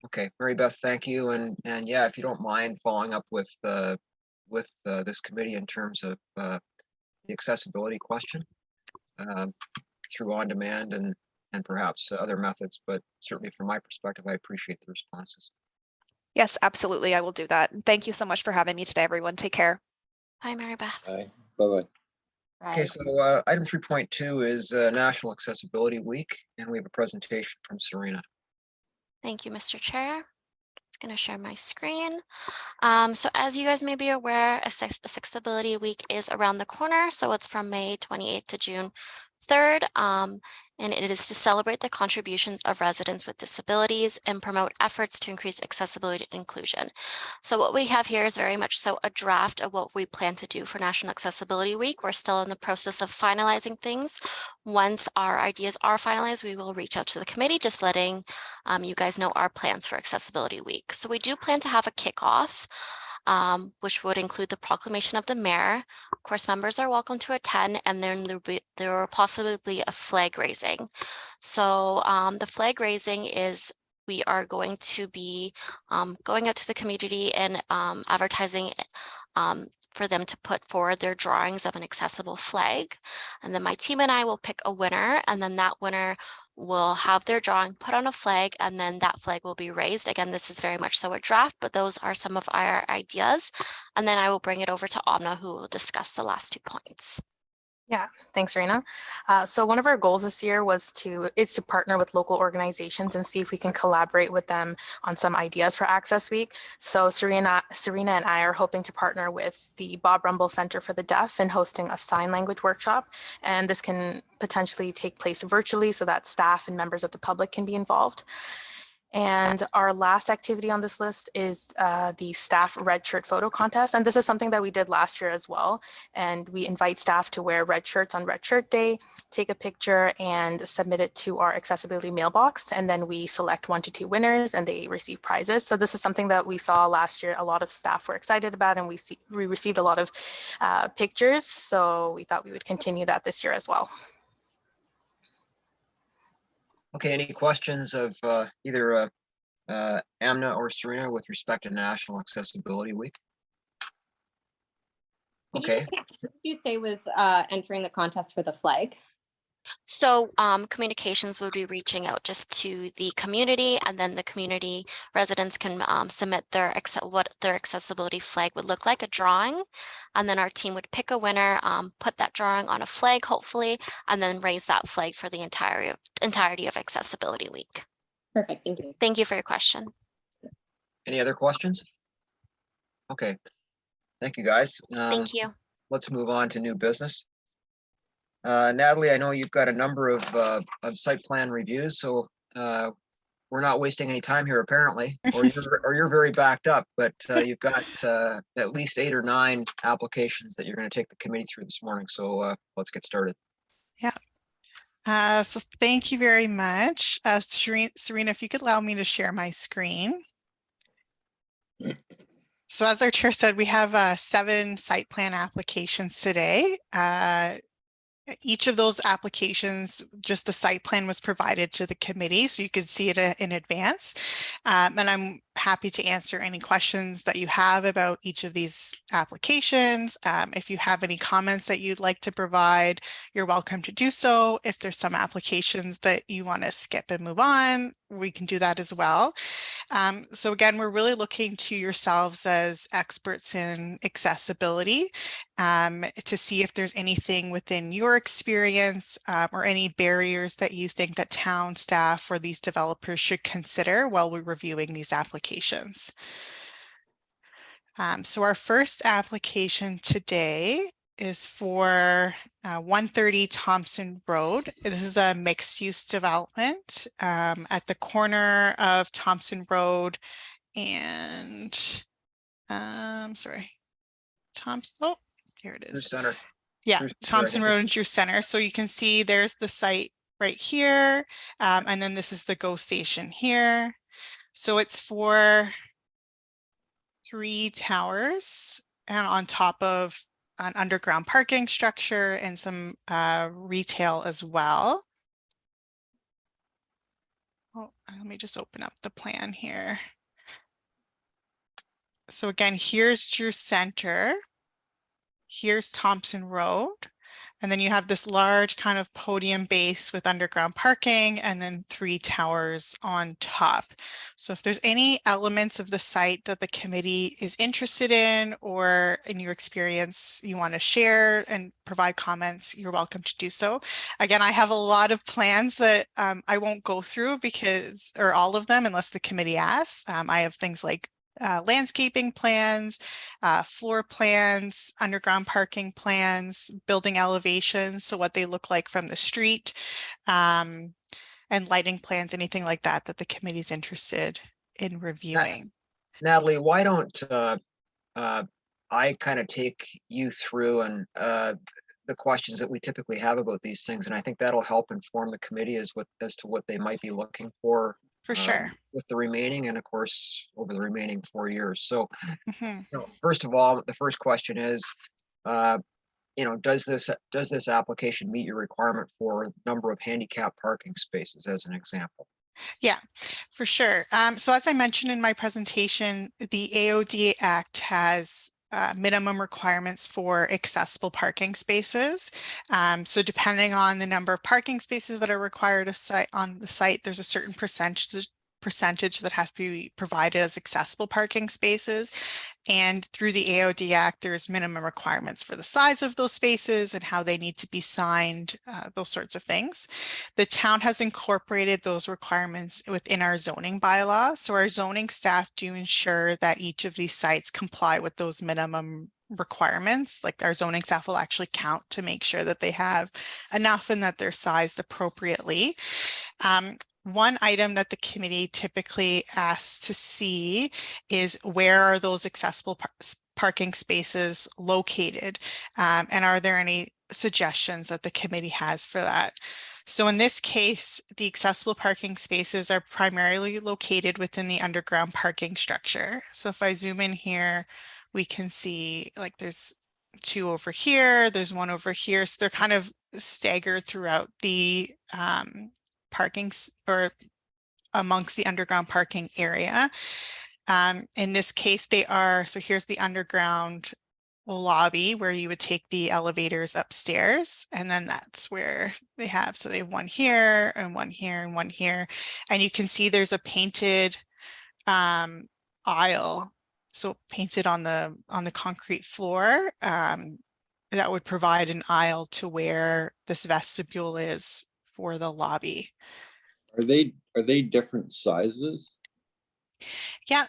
Okay, Mary Beth, thank you. And yeah, if you don't mind following up with this committee in terms of the accessibility question through on demand and perhaps other methods, but certainly from my perspective, I appreciate the responses. Yes, absolutely. I will do that. Thank you so much for having me today, everyone. Take care. Bye, Mary Beth. Bye. Bye-bye. Okay, so item 3.2 is National Accessibility Week, and we have a presentation from Serena. Thank you, Mr. Chair. Just going to share my screen. So as you guys may be aware, Accessibility Week is around the corner. So it's from May 28th to June 3rd. And it is to celebrate the contributions of residents with disabilities and promote efforts to increase accessibility and inclusion. So what we have here is very much so a draft of what we plan to do for National Accessibility Week. We're still in the process of finalizing things. Once our ideas are finalized, we will reach out to the committee, just letting you guys know our plans for Accessibility Week. So we do plan to have a kickoff, which would include the proclamation of the mayor. Of course, members are welcome to attend, and then there will possibly be a flag raising. So the flag raising is we are going to be going out to the community and advertising for them to put forward their drawings of an accessible flag. And then my team and I will pick a winner, and then that winner will have their drawing put on a flag, and then that flag will be raised. Again, this is very much so a draft, but those are some of our ideas. And then I will bring it over to Amna, who will discuss the last 2 points. Yeah, thanks, Rena. So one of our goals this year is to partner with local organizations and see if we can collaborate with them on some ideas for Access Week. So Serena and I are hoping to partner with the Bob Rumble Center for the Deaf in hosting a sign language workshop. And this can potentially take place virtually so that staff and members of the public can be involved. And our last activity on this list is the staff red shirt photo contest. And this is something that we did last year as well. And we invite staff to wear red shirts on Red Shirt Day, take a picture and submit it to our accessibility mailbox. And then we select 1 to 2 winners and they receive prizes. So this is something that we saw last year. A lot of staff were excited about, and we received a lot of pictures. So we thought we would continue that this year as well. Okay, any questions of either Amna or Serena with respect to National Accessibility Week? Okay. What did you say was entering the contest for the flag? So communications would be reaching out just to the community, and then the community residents can submit what their accessibility flag would look like, a drawing, and then our team would pick a winner, put that drawing on a flag, hopefully, and then raise that flag for the entirety of Accessibility Week. Perfect, thank you. Thank you for your question. Any other questions? Okay, thank you, guys. Thank you. Let's move on to new business. Natalie, I know you've got a number of site plan reviews, so we're not wasting any time here apparently, or you're very backed up, but you've got at least 8 or 9 applications that you're going to take the committee through this morning. So let's get started. Yeah. So thank you very much. Serena, if you could allow me to share my screen. So as our chair said, we have 7 site plan applications today. Each of those applications, just the site plan was provided to the committee, so you could see it in advance. And I'm happy to answer any questions that you have about each of these applications. If you have any comments that you'd like to provide, you're welcome to do so. If there's some applications that you want to skip and move on, we can do that as well. So again, we're really looking to yourselves as experts in accessibility to see if there's anything within your experience or any barriers that you think that town staff or these developers should consider while we're reviewing these applications. So our first application today is for 130 Thompson Road. This is a mixed-use development at the corner of Thompson Road and here it Drew is. Center. Yeah, Drew Thompson Center. Road and Drew Center. So you can see there's the site right here, and then this is the GO station here. So it's for 3 towers and on top of an underground parking structure and some retail as well. Oh, let me just open up the plan here. So again, here's Drew Center. Here's Thompson Road. And then you have this large kind of podium base with underground parking and then 3 towers on top. So if there's any elements of the site that the committee is interested in or in your experience you want to share and provide comments, you're welcome to do so. Again, I have a lot of plans that I won't go through or all of them unless the committee asks. I have things like landscaping plans, floor plans, underground parking plans, building elevations, so what they look like from the street, and lighting plans, anything like that that the committee is interested in reviewing. Natalie, why don't I kind of take you through and the questions that we typically have about these things, and I think that'll help inform the committee as to what they might be looking for. For sure. With the remaining, and of course, over the remaining 4 years. So, first of all, the first question is, does this application meet your requirement for number of handicap parking spaces, as an example? Yeah, for sure. So as I mentioned in my presentation, the AODA Act has minimum requirements for accessible parking spaces. So depending on the number of parking spaces that are required on the site, there's a certain percentage that have to be provided as accessible parking spaces. And through the AOD Act, there's minimum requirements for the size of those spaces and how they need to be signed, those sorts of things. The town has incorporated those requirements within our zoning bylaw. So our zoning staff do ensure that each of these sites comply with those minimum requirements. Like our zoning staff will actually count to make sure that they have enough and that they're sized appropriately. one item that the committee typically asks to see is where are those accessible parking spaces located? And are there any suggestions that the committee has for that? So in this case, the accessible parking spaces are primarily located within the underground parking structure. So if I zoom in here, we can see like there's two over here, there's one over here. So they're kind of staggered throughout the parkings or amongst the underground parking area. In this case, they are, so here's the underground lobby where you would take the elevators upstairs, and then that's where they have, so they have one here and one here and one here, and you can see there's a painted aisle, so painted on the concrete floor, that would provide an aisle to where this vestibule is for the lobby. Are they different sizes? Yeah,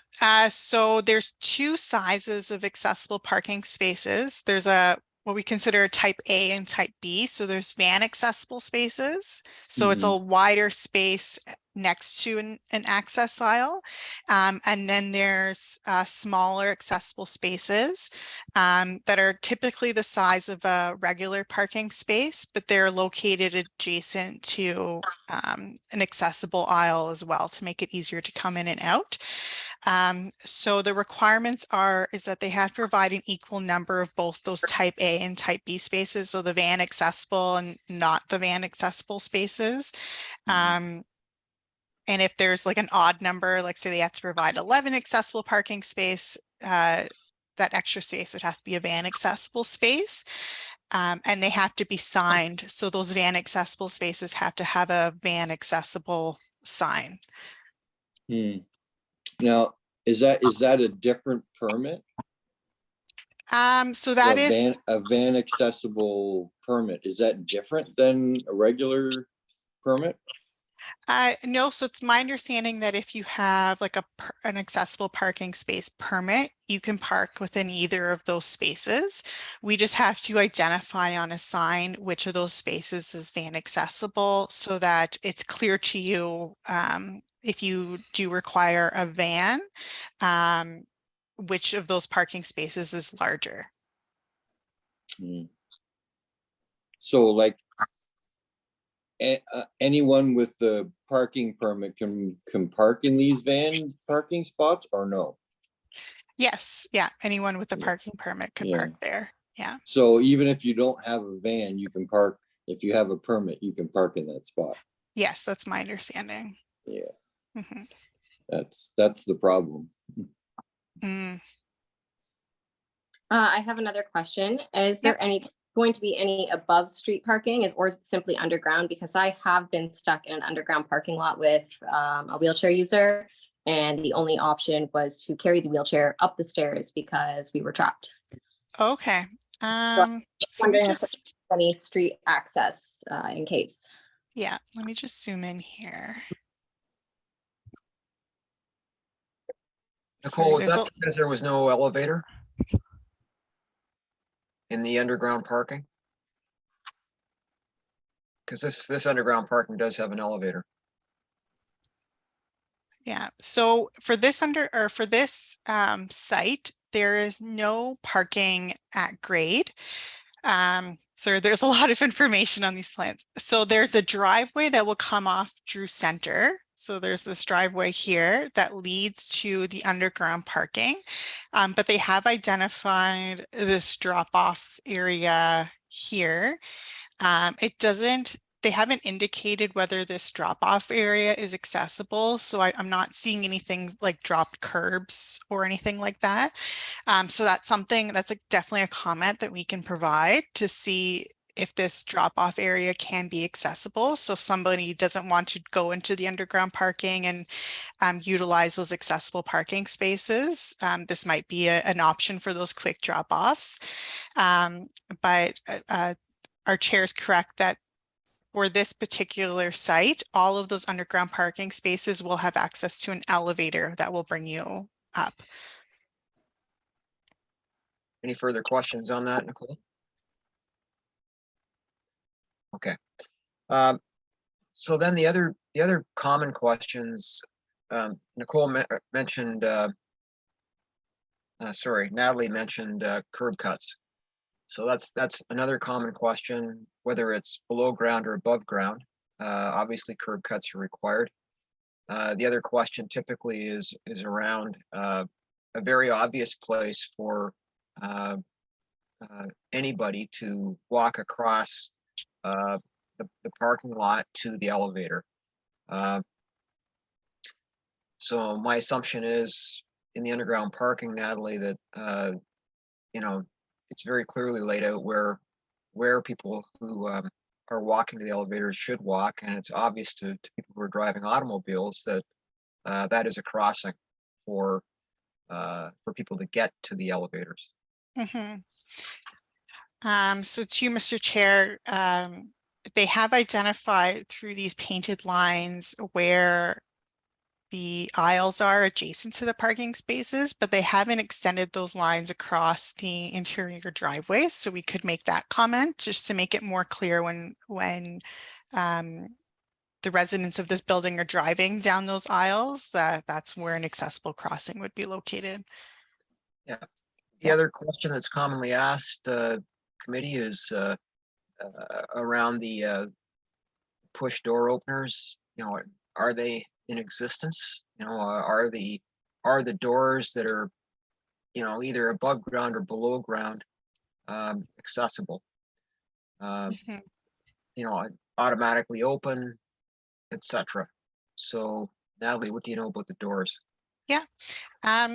so there's two sizes of accessible parking spaces. There's what we consider a type A and type B. So there's van accessible spaces. So it's a wider space next to an access aisle. And then there's smaller accessible spaces that are typically the size of a regular parking space, but they're located adjacent to an accessible aisle as well to make it easier to come in and out. So the requirements is that they have to provide an equal number of both those type A and type B spaces. So the van accessible and not the van accessible spaces. And if there's like an odd number, like say they have to provide 11 accessible parking space, that extra space would have to be a van accessible space. And they have to be signed. So those van accessible spaces have to have a van accessible sign. Now, is that a different permit? So that is a van accessible permit. Is that different than a regular permit? No, so it's my understanding that if you have like an accessible parking space permit, you can park within either of those spaces. We just have to identify on a sign which of those spaces is van accessible so that it's clear to you if you do require a van, which of those parking spaces is larger. So like anyone with the parking permit can park in these van parking spots or no? Yes, yeah, anyone with a parking permit could park there. Yeah. So even if you don't have a van, you can park. If you have a permit, you can park in that spot. Yes, that's my understanding. Yeah. That's the problem. I have another question. Is there going to be any above street parking, or is it simply underground? Because I have been stuck in an underground parking lot with a wheelchair user, and the only option was to carry the wheelchair up the stairs because we were trapped. Okay. So wondering if there's any street access in case. Yeah, let me just zoom in here. Nicole, is that because there was no elevator in the underground parking? Because this underground parking does have an elevator. Yeah, so for this site, there is no parking at grade. So there's a lot of information on these plans. So there's a driveway that will come off Drew Center. So there's this driveway here that leads to the underground parking, but they have identified this drop-off area here. They haven't indicated whether this drop-off area is accessible. So I'm not seeing anything like dropped curbs or anything like that. So that's definitely a comment that we can provide to see if this drop-off area can be accessible. So if somebody doesn't want to go into the underground parking and utilize those accessible parking spaces, this might be an option for those quick drop-offs. But our chair is correct that for this particular site, all of those underground parking spaces will have access to an elevator that will bring you up. Any further questions on that, Nicole? Okay. So then the other common questions, Nicole mentioned, sorry, Natalie mentioned curb cuts. So that's another common question, whether it's below ground or above ground. Obviously, curb cuts are required. The other question typically is around a very obvious place for anybody to walk across the parking lot to the elevator. So my assumption is in the underground parking, Natalie, that you know, it's very clearly laid out where people who are walking to the elevators should walk, and it's obvious to people who are driving automobiles that that is a crossing for people to get to the elevators. Mm-hmm. So to you, Mr. Chair, they have identified through these painted lines where the aisles are adjacent to the parking spaces, but they haven't extended those lines across the interior driveways. So we could make that comment just to make it more clear when the residents of this building are driving down those aisles, that's where an accessible crossing would be located. Yeah. The other question that's commonly asked committee is around the push door openers. You know, are they in existence? You know, are the doors that are, you know, either above ground or below ground accessible? Mm-hmm. You know, automatically open, etc. So, Natalie, what do you know about the doors? Yeah.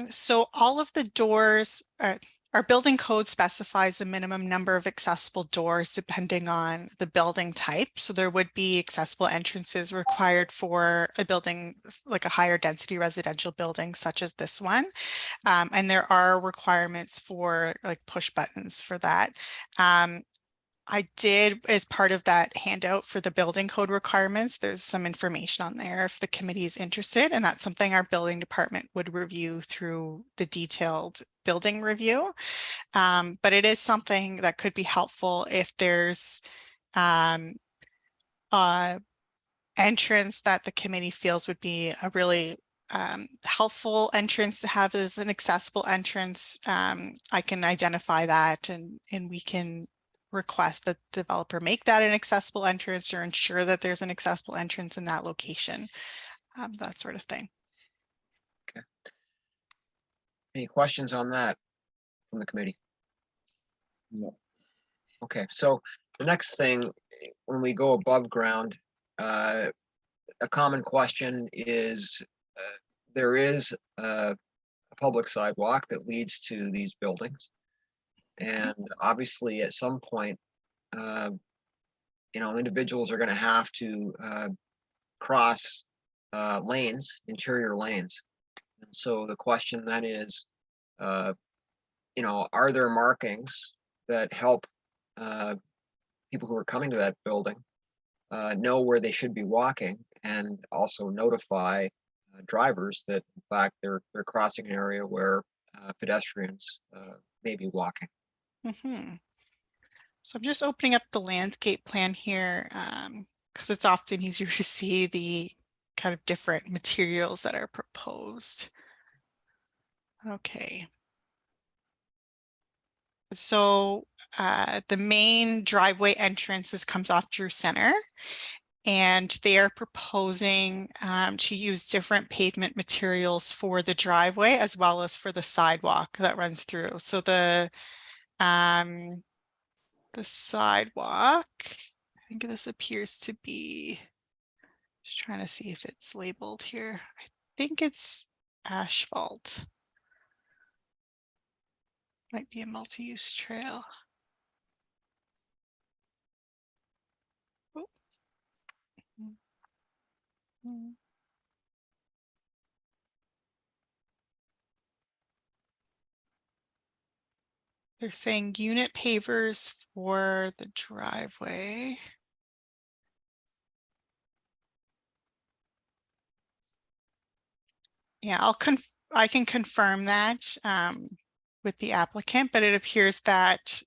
So all of the doors, our building code specifies a minimum number of accessible doors depending on the building type. So there would be accessible entrances required for a building like a higher density residential building such as this one. And there are requirements for like push buttons for that. I did, as part of that handout for the building code requirements, there's some information on there if the committee is interested, and that's something our building department would review through the detailed building review. But it is something that could be helpful if there's entrance that the committee feels would be a really helpful entrance to have as an accessible entrance. I can identify that and we can request that the developer make that an accessible entrance or ensure that there's an accessible entrance in that location, that sort of thing. Okay. Any questions on that from the committee? No. Okay, so the next thing, when we go above ground, a common question is there is a public sidewalk that leads to these buildings. And obviously at some point, you know, individuals are going to have to cross lanes, interior lanes. And so the question then is, you know, are there markings that help people who are coming to that building know where they should be walking, and also notify drivers that in fact they're crossing an area where pedestrians may be walking? Mm-hmm. So I'm just opening up the landscape plan here because it's often easier to see the kind of different materials that are proposed. Okay. So the main driveway entrances comes off Drew Center, and they are proposing to use different pavement materials for the driveway as well as for the sidewalk that runs through. So the sidewalk, I think this appears to be, just trying to see if it's labeled here. I think it's asphalt. Might be a multi-use trail. Oh. Mm-hmm. They're saying unit pavers for the driveway. Yeah, I can confirm that with the applicant, but it appears that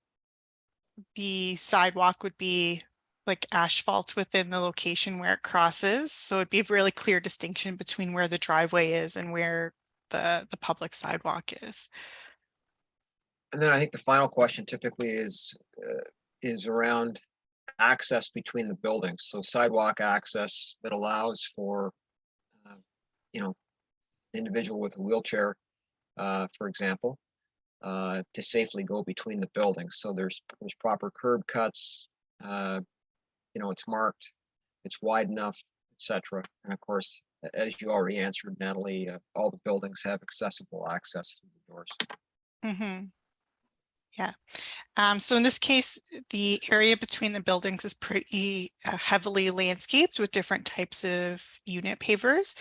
the sidewalk would be like asphalt within the location where it crosses. So it'd be a really clear distinction between where the driveway is and where the public sidewalk is. And then I think the final question typically is around access between the buildings. So sidewalk access that allows for, you know, an individual with a wheelchair, for example, to safely go between the buildings. So there's proper curb cuts, you know, it's marked, it's wide enough, etc. And of course, as you already answered, Natalie, all the buildings have accessible access through the doors. Mm-hmm. Yeah. So in this case, the area between the buildings is pretty heavily landscaped with different types of unit pavers.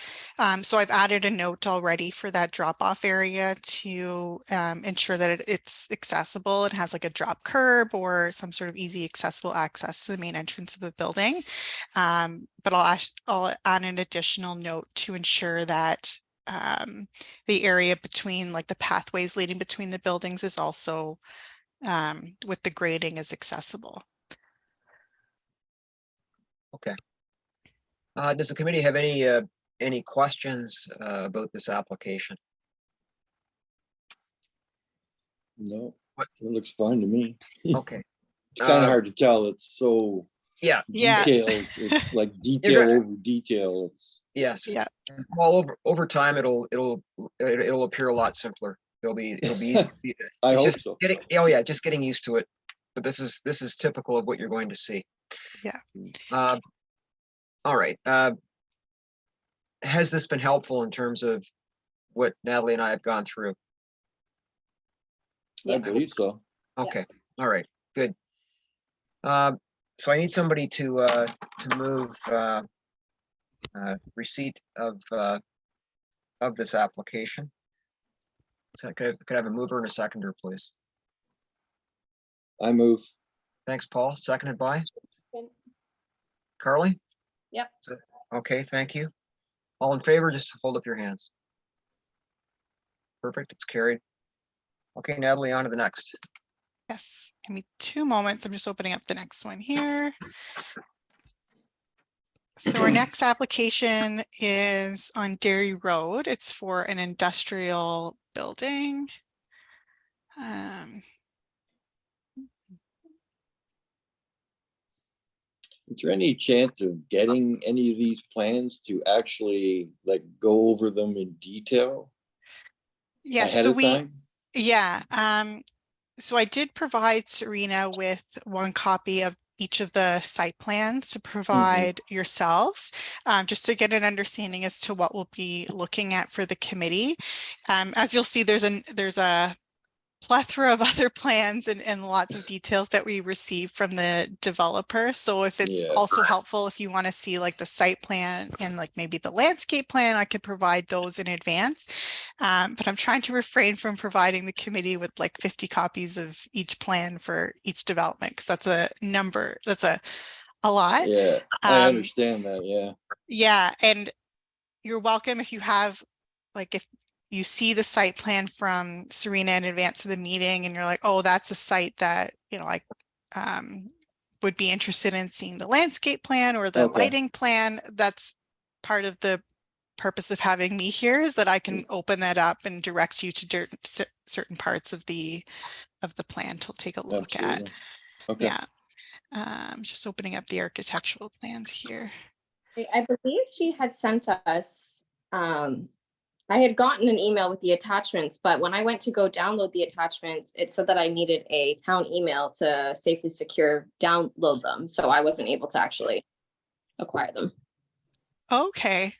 So I've added a note already for that drop-off area to ensure that it's accessible. It has like a drop curb or some sort of easy accessible access to the main entrance of the building. But I'll add an additional note to ensure that the area between like the pathways leading between the buildings is also with the grading is accessible. Okay. Does the committee have any questions about this application? No, What? it looks fine to me. Okay. It's kind of hard to tell. It's so Yeah. detailed. It's like You're detail gonna- over detail. Yes. Yeah. Well, over time, it'll appear a lot simpler. It'll be easy. I It's hope just so. just getting used to it. But this is typical of what you're going to see. Yeah. All right. Has this been helpful in terms of what Natalie and I have gone through? I believe so. Okay. All right. Good. So I need somebody to move receipt of this application. So could I have a mover and a seconder, please? I move. Thanks, Paul. Seconded by Carly? Yep. Okay, thank you. All in favor, just hold up your hands. Perfect, it's carried. Okay, Natalie, on to the next. Yes. Give me 2 moments. I'm just opening up the next one here. So our next application is on Dairy Road. It's for an industrial building. Is there any chance of getting any of these plans to actually like go over them in detail Yes, ahead so of time? so I did provide Serena with 1 copy of each of the site plans to provide yourselves, just to get an understanding as to what we'll be looking at for the committee. As you'll see, there's a plethora of other plans and lots of details that we receive from the developer. So if it's Yeah. also helpful, if you want to see like the site plan and like maybe the landscape plan, I could provide those in advance. But I'm trying to refrain from providing the committee with like 50 copies of each plan for each development, because that's a number, that's a lot. Yeah, I understand that. Yeah. Yeah, and you're welcome if you have, like, if you see the site plan from Serena in advance of the meeting and you're like, oh, that's a site that, you know, like would be interested in seeing the landscape plan or the Okay. lighting plan. That's part of the purpose of having me here, is that I can open that up and direct you to certain parts of the plan to take a look Absolutely. at. Okay. Yeah. Just opening up the architectural plans here. I believe she had sent us, I had gotten an email with the attachments, but when I went to go download the attachments, it said that I needed a town email to safely secure download them. So I wasn't able to actually acquire them. Okay.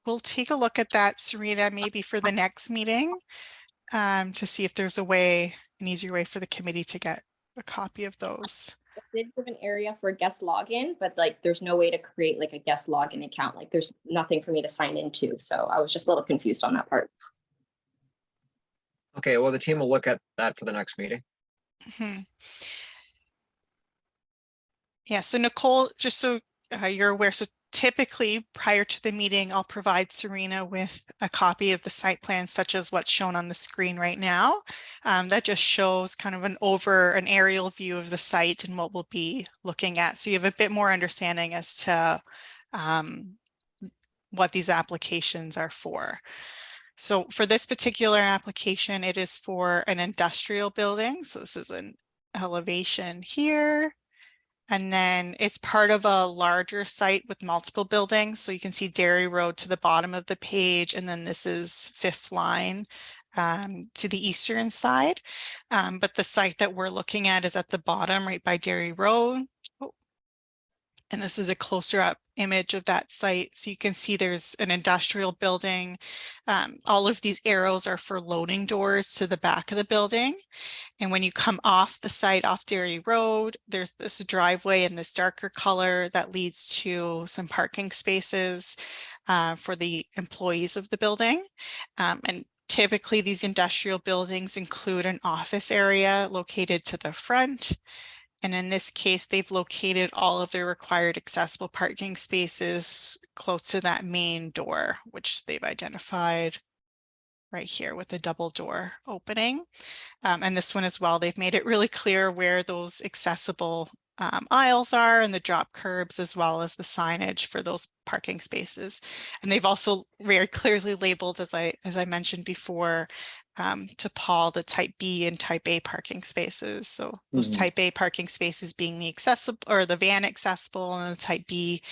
We'll take a look at that, Serena, maybe for the next meeting, to see if there's an easier way for the committee to get a copy of those. It did give an area for guest login, but like there's no way to create like a guest login account. Like there's nothing for me to sign into. So I was just a little confused on that part. Okay, well, the team will look at that for the next meeting. Yeah, so Nicole, just so you're aware, so typically prior to the meeting, I'll provide Serena with a copy of the site plan, such as what's shown on the screen right now. That just shows kind of an aerial view of the site and what we'll be looking at. So you have a bit more understanding as to what these applications are for. So for this particular application, it is for an industrial building. So this is an elevation here. And then it's part of a larger site with multiple buildings. So you can see Dairy Road to the bottom of the page. And then this is Fifth Line to the eastern side. But the site that we're looking at is at the bottom, right by Dairy Road. And this is a closer up image of that site. So you can see there's an industrial building. All of these arrows are for loading doors to the back of the building. And when you come off the site, off Dairy Road, there's this driveway in this darker color that leads to some parking spaces for the employees of the building. And typically these industrial buildings include an office area located to the front. And in this case, they've located all of their required accessible parking spaces close to that main door, which they've identified right here with the double door opening. And this one as well, they've made it really clear where those accessible aisles are and the drop curbs, as well as the signage for those parking spaces. And they've also very clearly labeled, as I mentioned before, to Paul, the type B and type A parking spaces. So those type A parking spaces being the accessible or the van accessible, and the type B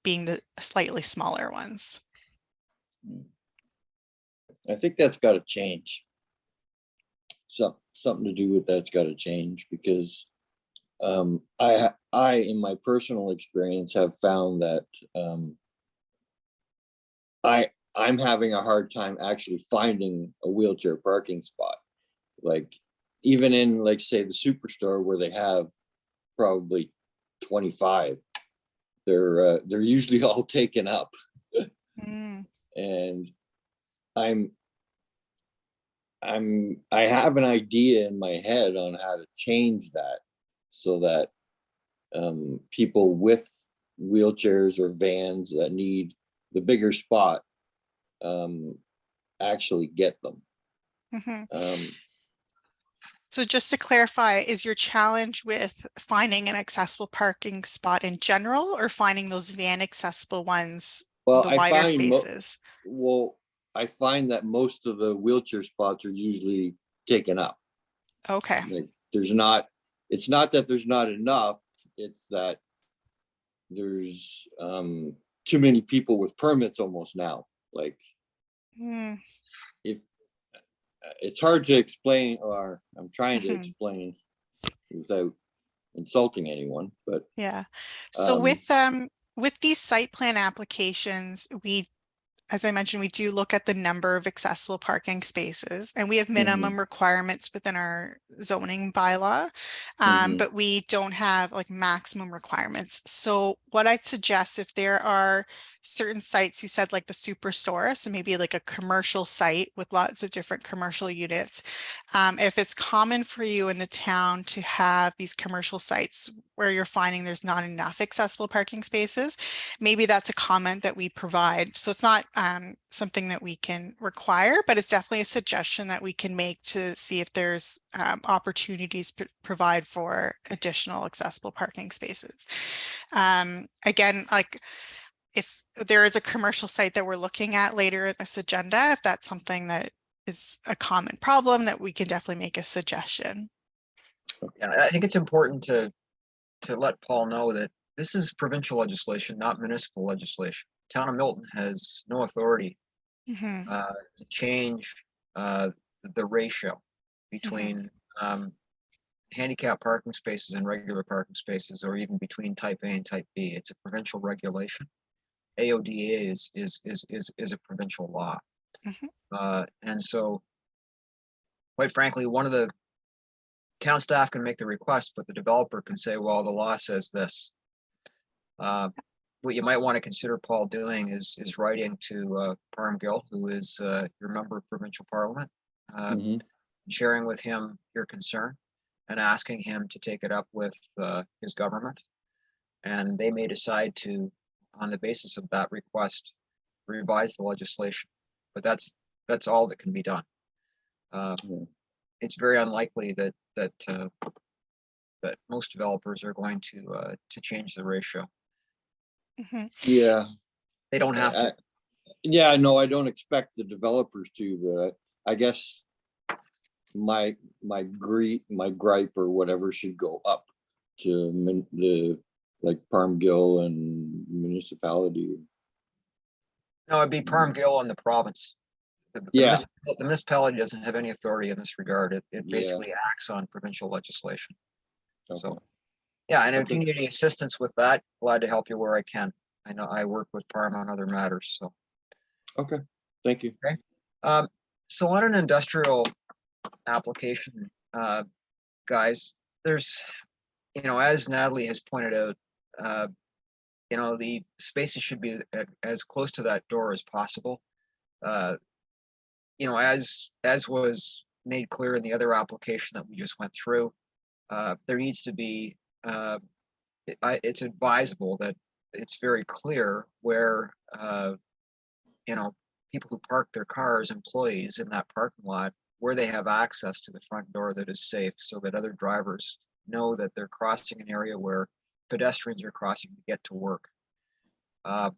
being the slightly smaller ones. I think that's got to change. Something to do with that's got to change, because I in my personal experience have found that I'm having a hard time actually finding a wheelchair parking spot. Like even in, like, say, the Superstore, where they have probably 25, they're usually all taken up. And I have an idea in my head on how to change that, so that people with wheelchairs or vans that need the bigger spot actually get them. So just to clarify, is your challenge with finding an accessible parking spot in general, or finding those van accessible ones, Well, the wider spaces? I find that most of the wheelchair spots are usually taken up. Okay. Like, it's not that there's not enough, it's that there's too many people with permits almost now. Like, if it's hard to explain, or I'm trying to explain without insulting anyone, but yeah. So with these site plan applications, as I mentioned, we do look at the number of accessible parking spaces, and we have minimum requirements within our zoning bylaw, but we don't have like maximum requirements. So what I'd suggest, if there are certain sites, you said like the Superstore, so maybe like a commercial site with lots of different commercial units, if it's common for you in the town to have these commercial sites where you're finding there's not enough accessible parking spaces, maybe that's a comment that we provide. So it's not something that we can require, but it's definitely a suggestion that we can make to see if there's opportunities to provide for additional accessible parking spaces. Again, like if there is a commercial site that we're looking at later in this agenda, if that's something that is a common problem, that we can definitely make a suggestion. Yeah, I think it's important to let Paul know that this is provincial legislation, not municipal legislation. Town of Milton has no authority to change the ratio between handicap parking spaces and regular parking spaces, or even between type A and type B. It's a provincial regulation. AODA is a provincial law. And so, quite frankly, one of the town staff can make the request, but the developer can say, well, the law says this. What you might want to consider, Paul, doing is writing to Parham Gill, who is your member of provincial parliament, sharing with him your concern and asking him to take it up with his government. And they may decide to on the basis of that request, revise the legislation. But that's all that can be done. It's very unlikely that most developers are going to change the ratio. Yeah, They don't have to. Yeah, no, I don't expect the developers to, but I guess my gripe or whatever should go up to the like Palmgill and municipality. No, it'd be Palmgill and the province. The municipality doesn't have any authority in this regard. It basically acts on provincial legislation. Okay. So, yeah, and if you need any assistance with that, glad to help you where I can. I know I work with Parm on other matters, so. Okay, thank you. Okay. So on an industrial application, guys, there's, as Natalie has pointed out, the spaces should be as close to that door as possible. As was made clear in the other application that we just went through, there needs to be, it's advisable that it's very clear where, people who park their cars, employees in that parking lot, where they have access to the front door that is safe, so that other drivers know that they're crossing an area where pedestrians are crossing to get to work. The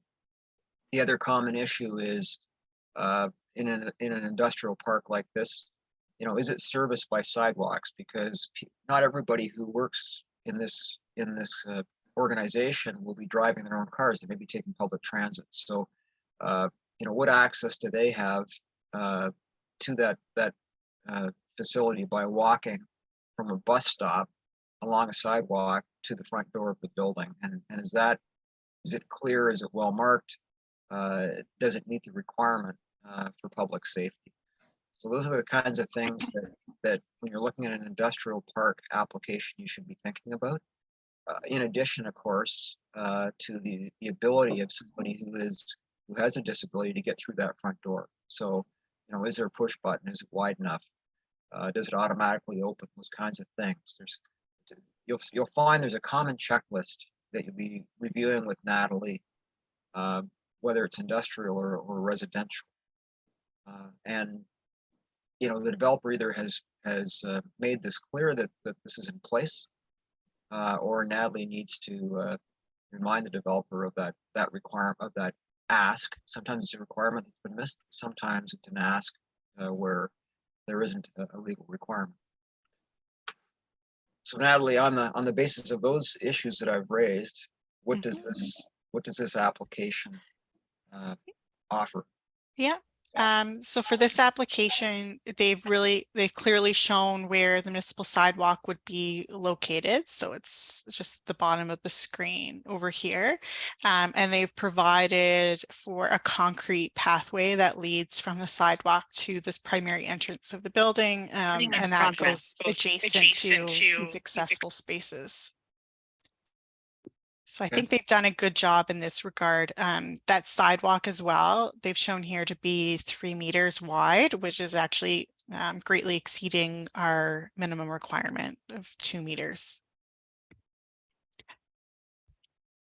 other common issue is in an industrial park like this, is it serviced by sidewalks? Because not everybody who works in this organization will be driving their own cars. They may be taking public transit. So, what access do they have to that facility by walking from a bus stop along a sidewalk to the front door of the building? And is it clear? Is it well marked? Does it meet the requirement for public safety? So those are the kinds of things that when you're looking at an industrial park application, you should be thinking about. In addition, of course, to the ability of somebody who has a disability to get through that front door. So, is there a push button? Is it wide enough? Does it automatically open? Those kinds of things. You'll find there's a common checklist that you'll be reviewing with Natalie, whether it's industrial or residential. And the developer either has made this clear that this is in place, or Natalie needs to remind the developer of that requirement, of that ask. Sometimes it's a requirement that's been missed. Sometimes it's an ask where there isn't a legal requirement. So Natalie, on the basis of those issues that I've raised, what does this application offer? Yeah. So for this application, they've clearly shown where the municipal sidewalk would be located. So it's just at the bottom of the screen over here. And they've provided for a concrete pathway that leads from the sidewalk to this primary entrance of the building. And that goes adjacent to these accessible spaces. So I think they've done a good job in this regard. That sidewalk as well, they've shown here to be 3 meters wide, which is actually greatly exceeding our minimum requirement of 2 meters.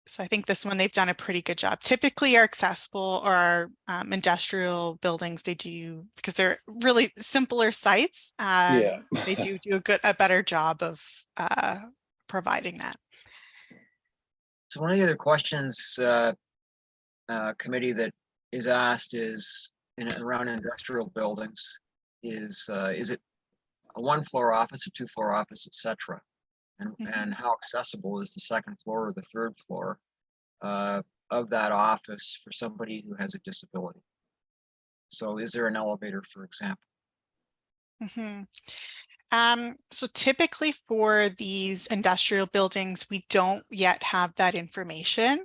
So I think this one, they've done a pretty good job. Typically our accessible or our industrial buildings, they do, because they're really simpler sites, they do a better job of providing that. So one of the other questions, committee, that is asked is around industrial buildings is it a 1-floor office, a 2-floor office, etc. And how accessible is the 2nd floor or the 3rd floor of that office for somebody who has a disability? So is there an elevator, for example? So typically for these industrial buildings, we don't yet have that information.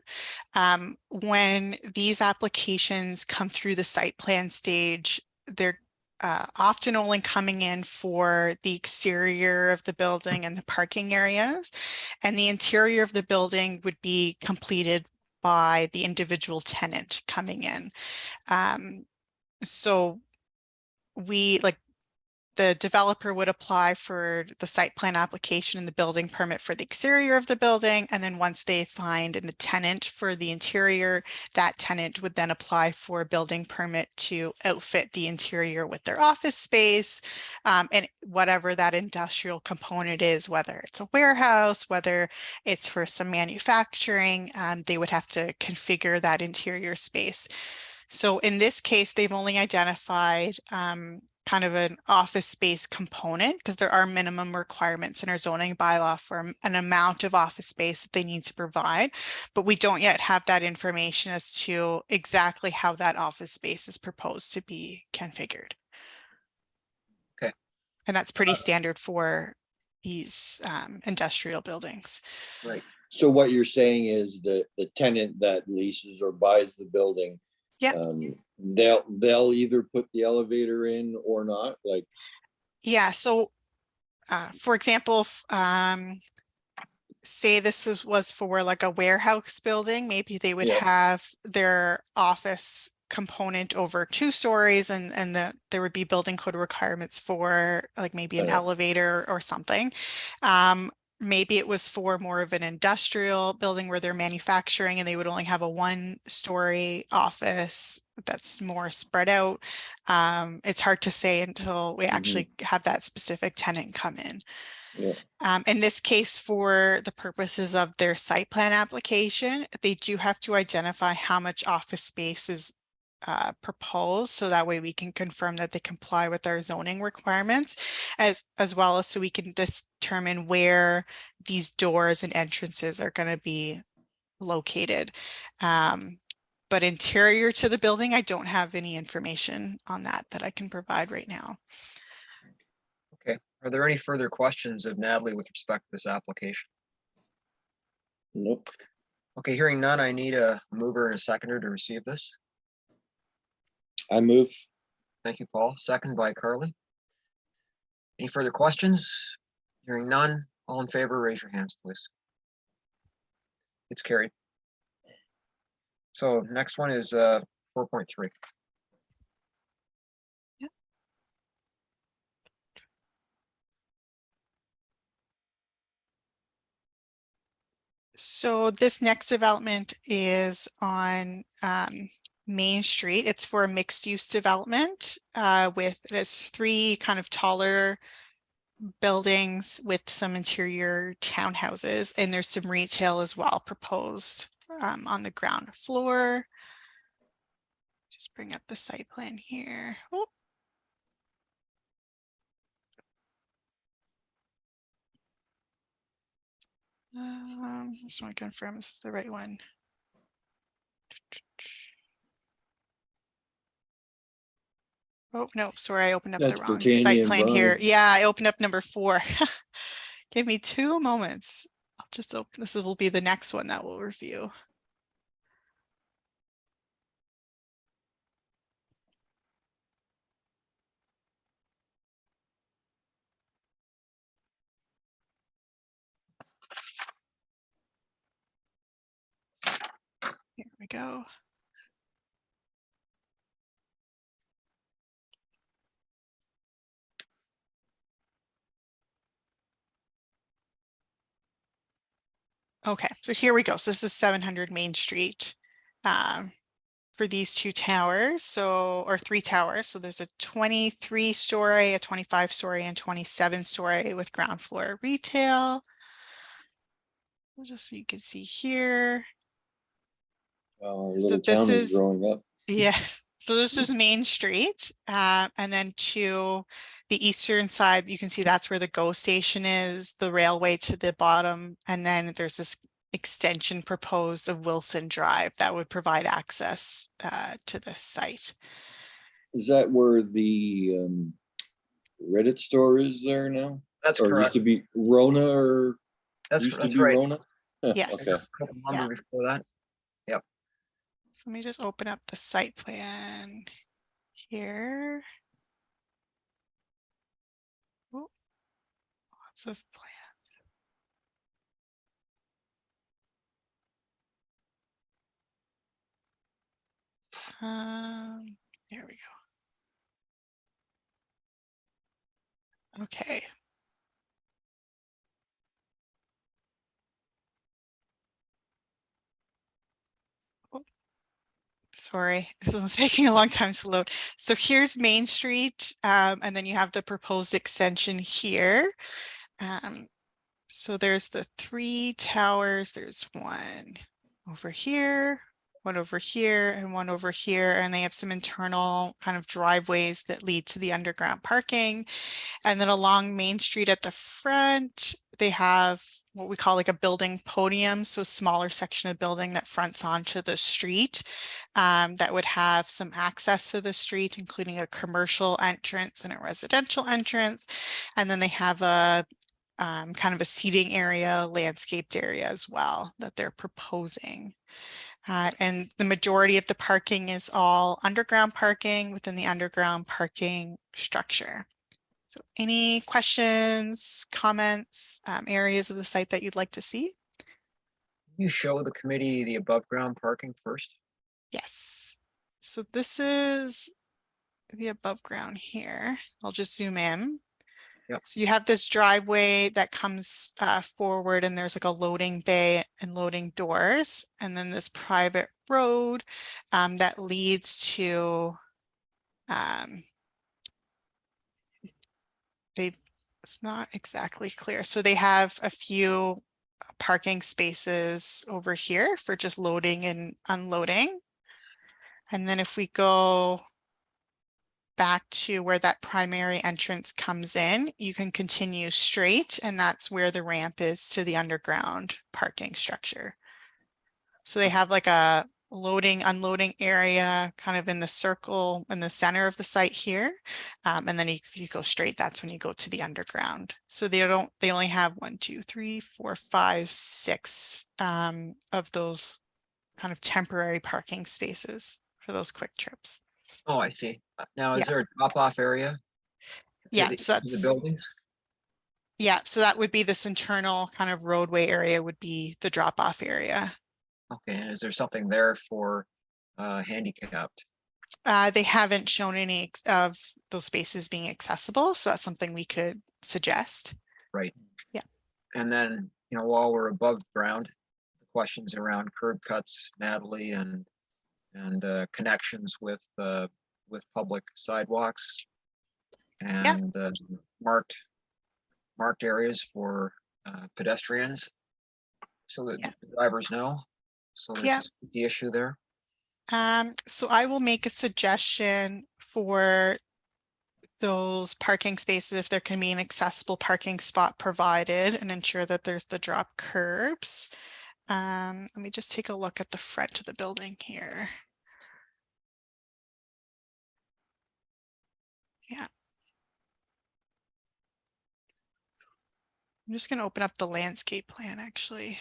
When these applications come through the site plan stage, they're often only coming in for the exterior of the building and the parking areas, and the interior of the building would be completed by the individual tenant coming in. So the developer would apply for the site plan application and the building permit for the exterior of the building. And then once they find a tenant for the interior, that tenant would then apply for a building permit to outfit the interior with their office space, and whatever that industrial component is, whether it's a warehouse, whether it's for some manufacturing, they would have to configure that interior space. So in this case, they've only identified kind of an office space component, because there are minimum requirements in our zoning bylaw for an amount of office space that they need to provide, but we don't yet have that information as to exactly how that office space is proposed to be configured. Okay. And that's pretty standard for these industrial buildings. Right. So what you're saying is that the tenant that leases or buys the building, Yeah. They'll either put the elevator in or not, like. Yeah, so for example, say this was for like a warehouse building, maybe they would Yeah. have their office component over 2 stories, and there would be building code requirements for like maybe an elevator or something. Maybe it was for more of an industrial building where they're manufacturing and they would only have a 1-story office that's more spread out. It's hard to say until we actually have that specific tenant come in. Yeah. In this case, for the purposes of their site plan application, they do have to identify how much office space is proposed, so that way we can confirm that they comply with our zoning requirements, as well as so we can determine where these doors and entrances are going to be located. But interior to the building, I don't have any information on that I can provide right now. Okay. Are there any further questions of Natalie with respect to this application? Nope. Okay, hearing none, I need a mover and a seconder to receive this. I move. Thank you, Paul. Second by Carly. Any further questions? Hearing none, all in favor, raise your hands, please. It's carried. So next one is 4.3. So this next development is on Main Street. It's for a mixed use development with it has 3 kind of taller buildings with some interior townhouses, and there's some retail as well proposed on the ground floor. Just bring up the site plan here. Oh. Just want to confirm this is the right one. Oh, no, sorry, I opened up the That's wrong Britannia site and plan Bronner. here. Yeah, I opened up number 4. Give me 2 moments. I'll just open, this will be the next one that we'll review. Here we go. Okay, so here we go. So this is 700 Main Street for these 2 towers, so, or 3 towers. So there's a 23-story, a 25-story, and 27-story with ground floor retail. Just so you can see here. Our So little this town is is, growing up. yes, so this is Main Street, and then to the eastern side, you can see that's where the GO station is, the railway to the bottom, and then there's this extension proposed of Wilson Drive that would provide access to this site. Is that where the Reddit store is there now? That's Or correct. used to be Rona, or That's used to be right. Rona? Yes. Okay. Yeah. Before that. Yep. So let me just open up the site plan here. Oh, lots of plans. There we go. Okay. Oh, sorry, this was taking a long time to load. So here's Main Street, and then you have the proposed extension here. So there's the 3 towers. There's one over here, one over here, and one over here. And they have some internal kind of driveways that lead to the underground parking. And then along Main Street at the front, they have what we call like a building podium. So a smaller section of building that fronts onto the street that would have some access to the street, including a commercial entrance and a residential entrance. And then they have a kind of a seating area, landscaped area as well that they're proposing. And the majority of the parking is all underground parking within the underground parking structure. So any questions, comments, areas of the site that you'd like to see? You show the committee the above ground parking first? Yes. So this is the above ground here. I'll just zoom in. Yep. So you have this driveway that comes forward and there's like a loading bay and loading doors. And then this private road that leads to, it's not exactly clear. So they have a few parking spaces over here for just loading and unloading. And then if we go back to where that primary entrance comes in, you can continue straight, and that's where the ramp is to the underground parking structure. So they have like a loading, unloading area kind of in the circle in the center of the site here. And then if you go straight, that's when you go to the underground. So they only have 1, 2, 3, 4, 5, 6 of those kind of temporary parking spaces for those quick trips. Oh, I see. Now, is Yeah. there a drop-off area? to Yeah, the- so to the that's, building? yeah, so that would be this internal kind of roadway area would be the drop-off area. Okay, and is there something there for handicapped? They haven't shown any of those spaces being accessible, so that's something we could suggest. Right. Yeah. And then, while we're above ground, the questions around curb cuts, Natalie, and connections with public sidewalks and marked areas for pedestrians, so that the drivers know. So there's a safety issue there. So I will make a suggestion for those parking spaces if there can be an accessible parking spot provided and ensure that there's the drop curbs. Let me just take a look at the front of the building here. Yeah. I'm just going to open up the landscape plan actually.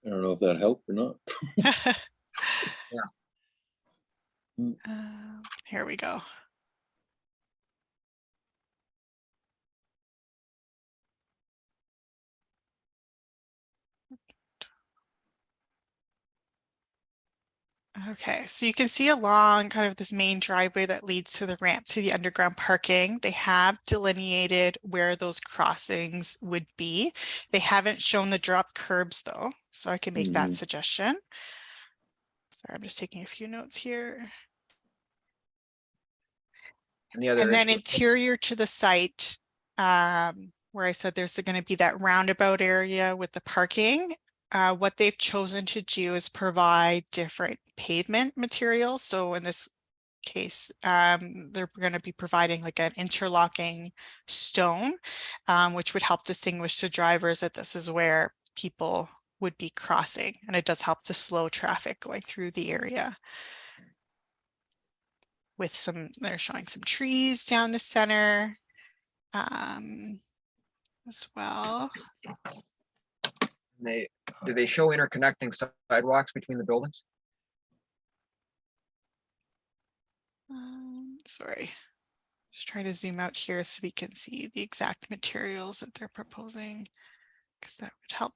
I don't know if that helped or not. Here we go. Okay, so you can see along kind of this main driveway that leads to the ramp to the underground parking. They have delineated where those crossings would be. They haven't shown the drop curbs though, so I can make that suggestion. Sorry, I'm just taking a few notes here. And the other And then issue- interior to the site, where I said there's going to be that roundabout area with the parking. What they've chosen to do is provide different pavement materials. So in this case, they're going to be providing like an interlocking stone, which would help distinguish to drivers that this is where people would be crossing. And it does help to slow traffic going through the area. With they're showing some trees down the center as well. Do they show interconnecting sidewalks between the buildings? Sorry, just trying to zoom out here so we can see the exact materials that they're proposing, because that would help.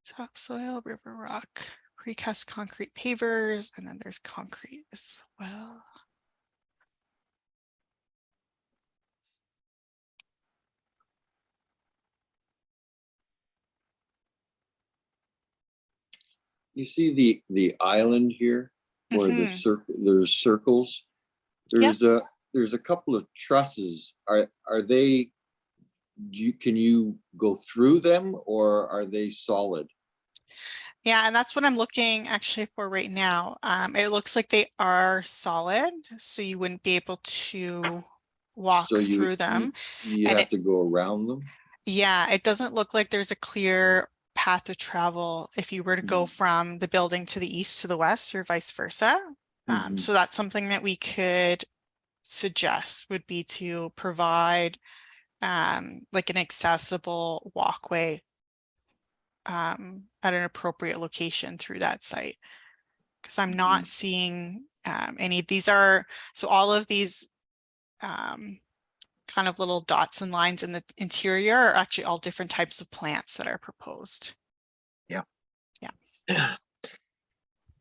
Topsoil, river rock, precast concrete pavers, and then there's concrete as well. You see the island here where there's circles. There's a couple of trusses. Are they, can you go through them, or are they solid? Yeah, and that's what I'm looking actually for right now. It looks like they are solid, so you wouldn't be able to walk So through them. you And have to go around them? Yeah, it doesn't look like there's a clear path to travel if you were to go from the building to the east to the west or vice versa. So that's something that we could suggest would be to provide like an accessible walkway at an appropriate location through that site. Because I'm not seeing any, these are, so all of these kind of little dots and lines in the interior are actually all different types of plants that are proposed. Yeah. Yeah.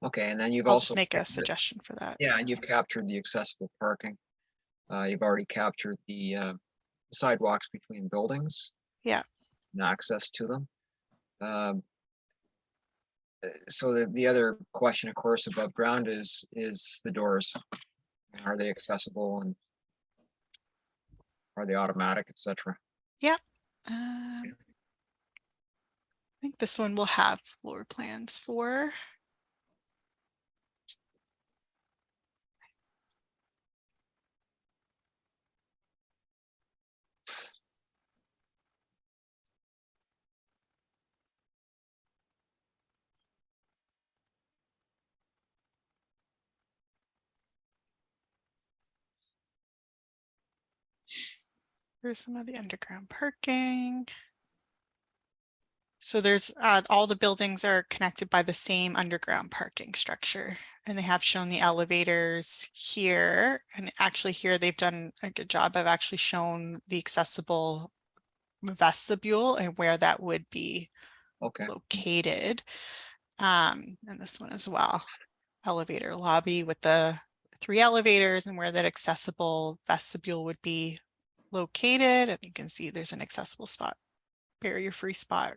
Okay, and then you've I'll also just make a suggestion for that. Yeah, and you've captured the accessible parking. You've already captured the sidewalks between buildings. Yeah. And access to them. So the other question, of course, above ground is the doors. Are they accessible, and are they automatic, etc.? Yep. I think this one will have floor plans for. Here's some of the underground parking. So there's all the buildings are connected by the same underground parking structure, and they have shown the elevators here. And actually here they've done a good job of actually shown the accessible vestibule and where that would be located. And this one as well. Elevator lobby with the 3 elevators and where that accessible vestibule would be located. And you can see there's an accessible spot, barrier-free spot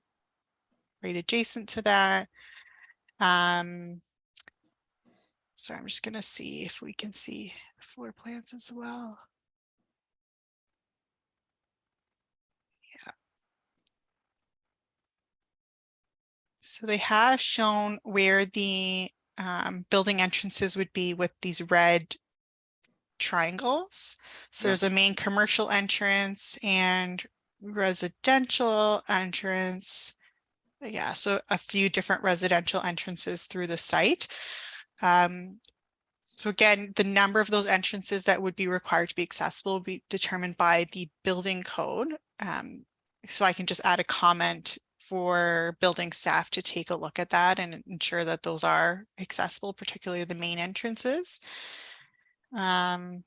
right adjacent to that. So I'm just gonna see if we can see floor plans as well. Yeah. So they have shown where the building entrances would be with these red triangles. So there's a main commercial entrance and residential entrance. Yeah, so a few different residential entrances through the site. So again, the number of those entrances that would be required to be accessible will be determined by the building code. So I can just add a comment for building staff to take a look at that and ensure that those are accessible, particularly the main entrances. Does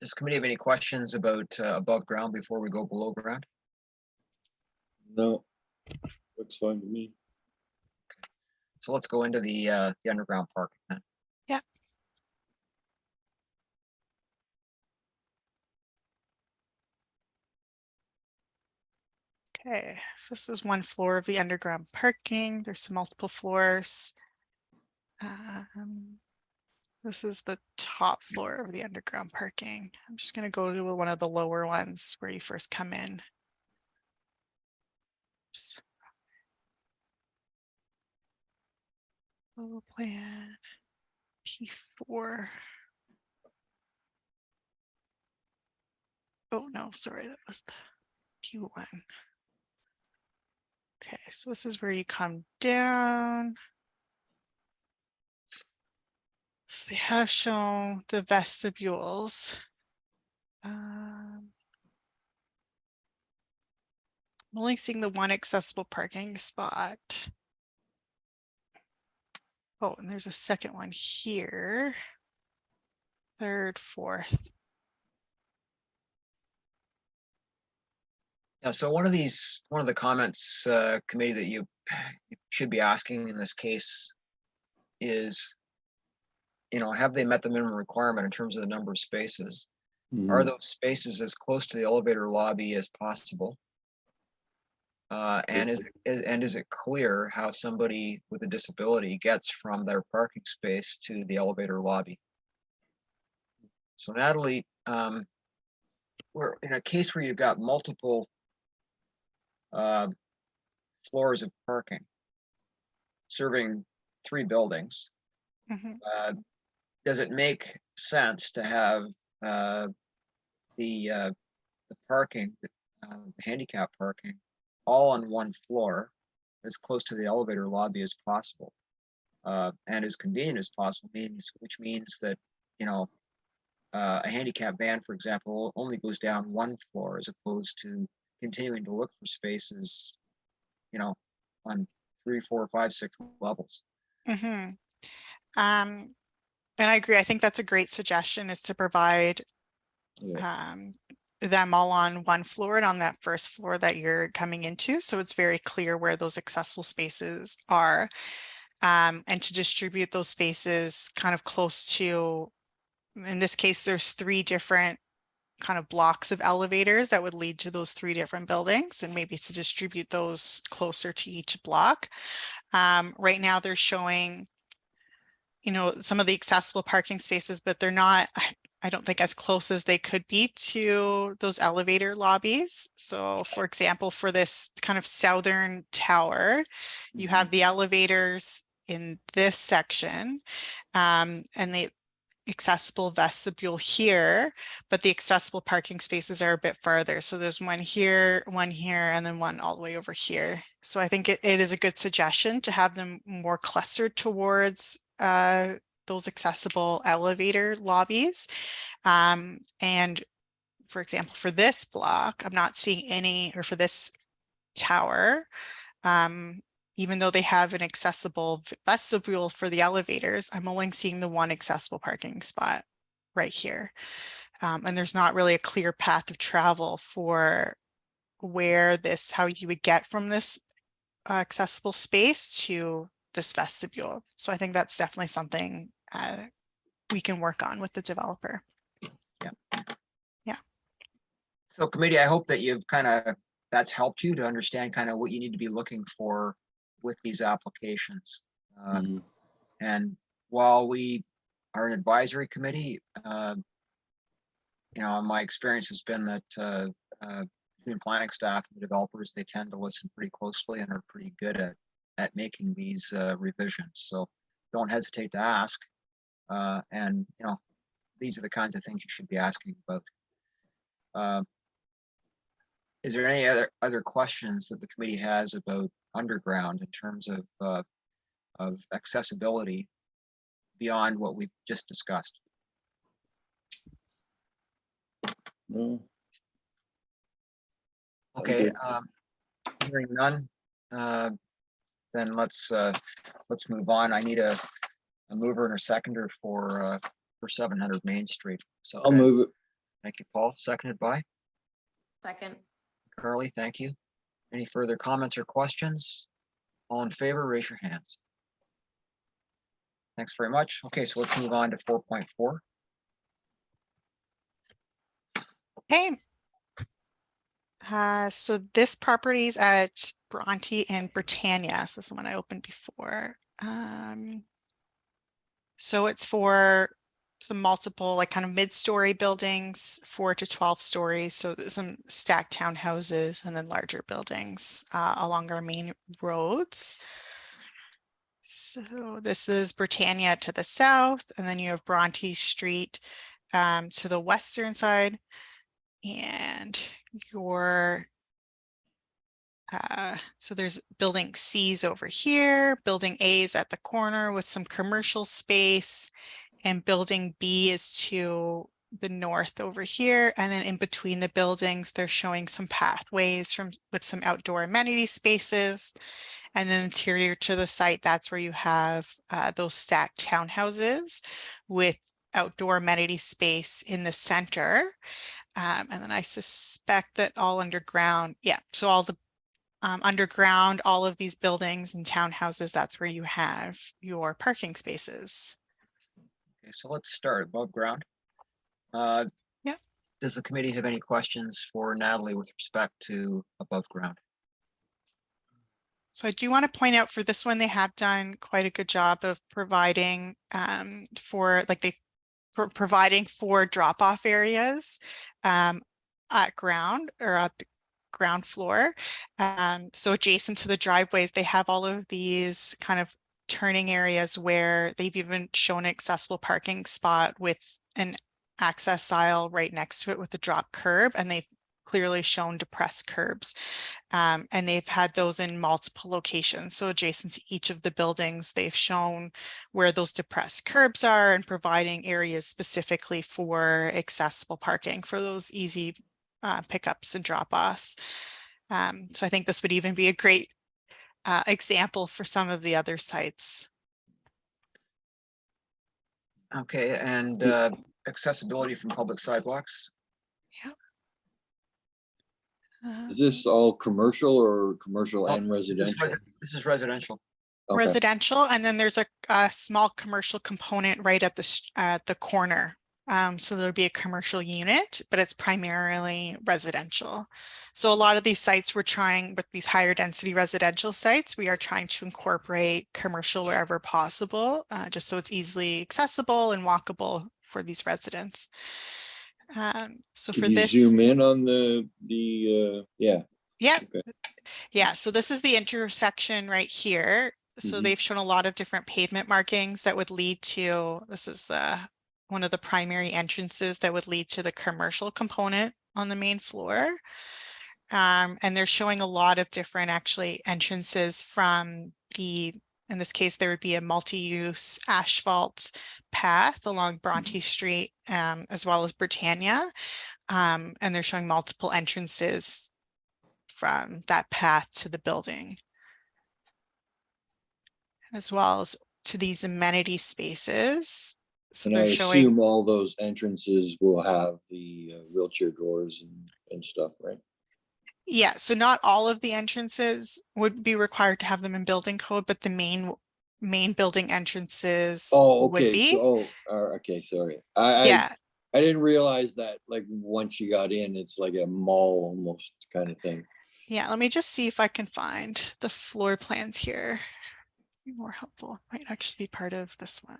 the committee have any questions about above ground before we go below ground? No, looks fine to me. So let's go into the underground parking then. Yeah. Okay, so this is one floor of the underground parking. There's some multiple floors. This is the top floor of the underground parking. I'm just going to go to one of the lower ones where you first come in. Oops. Floor plan P4. Oh no, sorry, that was the P1. Okay, so this is where you come down. So they have shown the vestibules. I'm only seeing the one accessible parking spot. Oh, and there's a second one here. Third, fourth. Yeah, so one of the comments, committee, that you should be asking in this case is, have they met the minimum requirement in terms of the number of spaces? Are Mhm. those spaces as close to the elevator lobby as possible? And is it clear how somebody with a disability gets from their parking space to the elevator lobby? So Natalie, we're in a case where you've got multiple floors of parking serving 3 buildings. Mhm. Does it make sense to have the parking, the handicap parking, all on one floor, as close to the elevator lobby as possible, and as convenient as possible? Which means that a handicap van, for example, only goes down 1 floor, as opposed to continuing to look for spaces, on 3, 4, 5, 6 levels. Mhm. And I agree. I think that's a great suggestion, is to provide Yeah. them all on one floor and on that first floor that you're coming into. So it's very clear where those accessible spaces are. And to distribute those spaces kind of close to, in this case, there's 3 different kind of blocks of elevators that would lead to those 3 different buildings, and maybe to distribute those closer to each block. Right now they're showing, some of the accessible parking spaces, but they're not, I don't think, as close as they could be to those elevator lobbies. So for example, for this kind of southern tower, you have the elevators in this section, and the accessible vestibule here, but the accessible parking spaces are a bit farther. So there's one here, and then one all the way over here. So I think it is a good suggestion to have them more clustered towards those accessible elevator lobbies. And for example, for this block, I'm not seeing any, or for this tower, even though they have an accessible vestibule for the elevators, I'm only seeing the one accessible parking spot right here. And there's not really a clear path of travel for how you would get from this accessible space to this vestibule. So I think that's definitely something we can work on with the developer. Yeah. So committee, I hope that that's helped you to understand kind of what you need to be looking for with these applications. Mhm. And while we are an advisory committee, my experience has been that between planning staff and the developers, they tend to listen pretty closely and are pretty good at making these revisions. So don't hesitate to ask. And these are the kinds of things you should be asking about. Is there any other questions that the committee has about underground in terms of accessibility beyond what we've just discussed? No. Okay, good. hearing none, then let's move on. I need a mover and a seconder for 700 Main Street. So I'll move it. thank you, Paul. Seconded by Second. Carly. Thank you. Any further comments or questions? All in favor, raise your hands. Thanks very much. Okay, so let's move on to 4.4. Okay. So this property is at Bronte and Britannia. So this is the one I opened before. So it's for some multiple, like kind of mid-story buildings, 4 to 12 stories. So there's some stacked townhouses and then larger buildings along our main roads. So this is Britannia to the south, and then you have Bronte Street to the western side, and your so there's building C's over here, building A is at the corner with some commercial space, and building B is to the north over here. And then in between the buildings, they're showing some pathways with some outdoor amenity spaces. And then interior to the site, that's where you have those stacked townhouses with outdoor amenity space in the center. And then I suspect that all underground, yeah, so all the underground, all of these buildings and townhouses, that's where you have your parking spaces. Okay, so let's start above ground. Yeah. Does the committee have any questions for Natalie with respect to above ground? So I do want to point out for this one, they have done quite a good job of providing for like providing for drop-off areas at ground or at the ground floor. So adjacent to the driveways, they have all of these kind of turning areas where they've even shown an accessible parking spot with an access aisle right next to it with a drop curb, and they've clearly shown depressed curbs. And they've had those in multiple locations. So adjacent to each of the buildings, they've shown where those depressed curbs are and providing areas specifically for accessible parking for those easy pickups and drop-offs. So I think this would even be a great example for some of the other sites. Okay, and accessibility from public sidewalks? Yeah. Is this all commercial or commercial and This residential? is residential. Okay. Residential, and then there's a small commercial component right at the corner. So there'll be a commercial unit, but it's primarily residential. So a lot of these sites we're trying with these higher density residential sites, we are trying to incorporate commercial wherever possible, just so it's easily accessible and walkable for these residents. So Could for you this, zoom in on yeah. yeah. Okay. Yeah, so this is the intersection right here. So Mhm. they've shown a lot of different pavement markings that would lead to, this is one of the primary entrances that would lead to the commercial component on the main floor. And they're showing a lot of different actually entrances from in this case, there would be a multi-use asphalt path along Bronte Street, as well as Britannia. And they're showing multiple entrances from that path to the building, as well as to these amenity spaces. So And I they're showing, assume all those entrances will have the wheelchair doors and stuff, right? yeah, so not all of the entrances would be required to have them in building code, but the main building entrances Oh, would okay. be. So, okay, sorry. Yeah. I didn't realize that like once you got in, it's like a mall almost kind of thing. Yeah, let me just see if I can find the floor plans here. Be more helpful. Might actually be part of this one.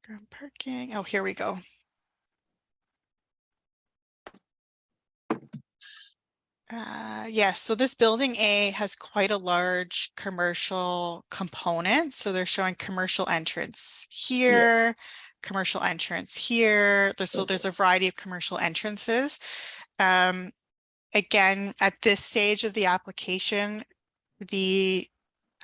Ground parking. Oh, here we go. Yes, so this building A has quite a large commercial component. So they're showing commercial entrance here, commercial entrance here. So there's a variety of commercial entrances. Again, at this stage of the application, the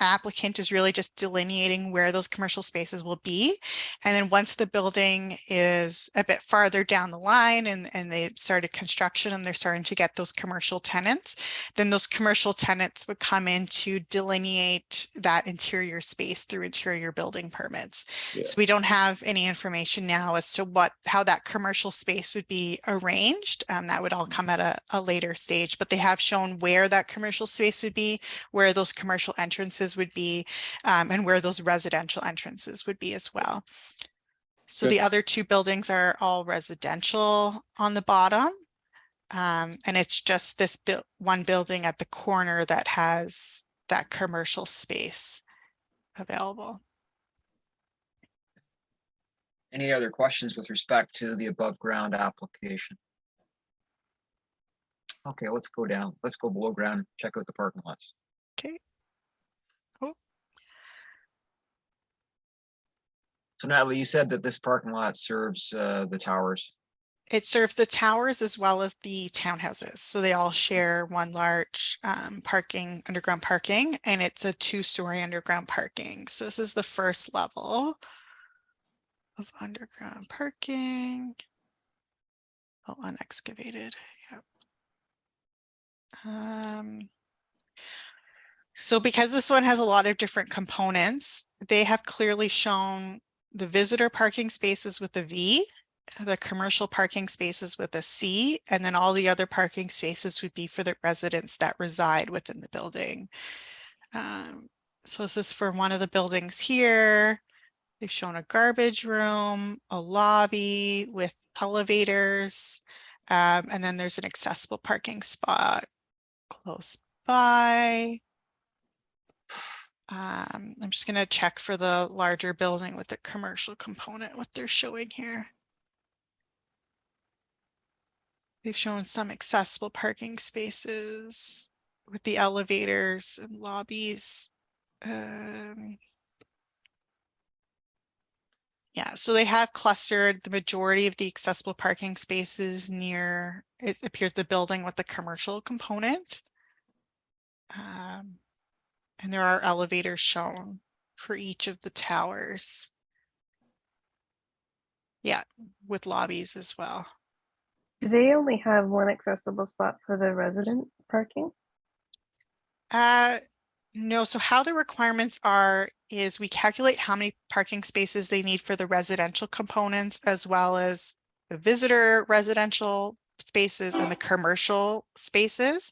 applicant is really just delineating where those commercial spaces will be. And then once the building is a bit farther down the line and they've started construction and they're starting to get those commercial tenants, then those commercial tenants would come in to delineate that interior space through interior building permits. Yeah. So we don't have any information now as to how that commercial space would be arranged. That would all come at a later stage, but they have shown where that commercial space would be, where those commercial entrances would be, and where those residential entrances would be as well. So Okay. the other two buildings are all residential on the bottom. And it's just this one building at the corner that has that commercial space available. Any other questions with respect to the above ground application? Okay, let's go down. Let's go below ground, check out the parking lots. Okay. Oh. So Natalie, you said that this parking lot serves the towers. It serves the towers as well as the townhouses. So they all share one large underground parking, and it's a 2-story underground parking. So this is the first level of underground parking. Oh, unexcavated. Yep. So because this one has a lot of different components, they have clearly shown the visitor parking spaces with a V, the commercial parking spaces with a C, and then all the other parking spaces would be for the residents that reside within the building. So this is for one of the buildings here. They've shown a garbage room, a lobby with elevators, and then there's an accessible parking spot close by. I'm just going to check for the larger building with the commercial component, what they're showing here. They've shown some accessible parking spaces with the elevators and lobbies. Yeah, so they have clustered the majority of the accessible parking spaces near, it appears, the building with the commercial component. And there are elevators shown for each of the towers. Yeah, with lobbies as well. Do they only have one accessible spot for the resident parking? No, so how the requirements are is we calculate how many parking spaces they need for the residential components as well as the visitor residential spaces and the commercial spaces.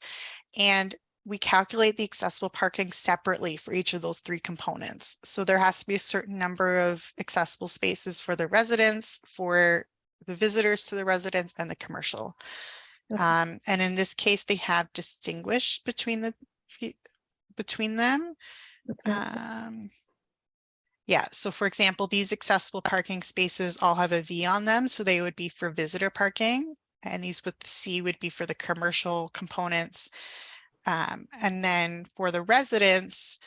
And we calculate the accessible parking separately for each of those three components. So there has to be a certain number of accessible spaces for the residents, for the visitors to the residents, and the commercial. Okay. And in this case, they have distinguished between them. Okay. Yeah, so for example, these accessible parking spaces all have a V on them, so they would be for visitor parking, and these with the C would be for the commercial components. And then for the residents,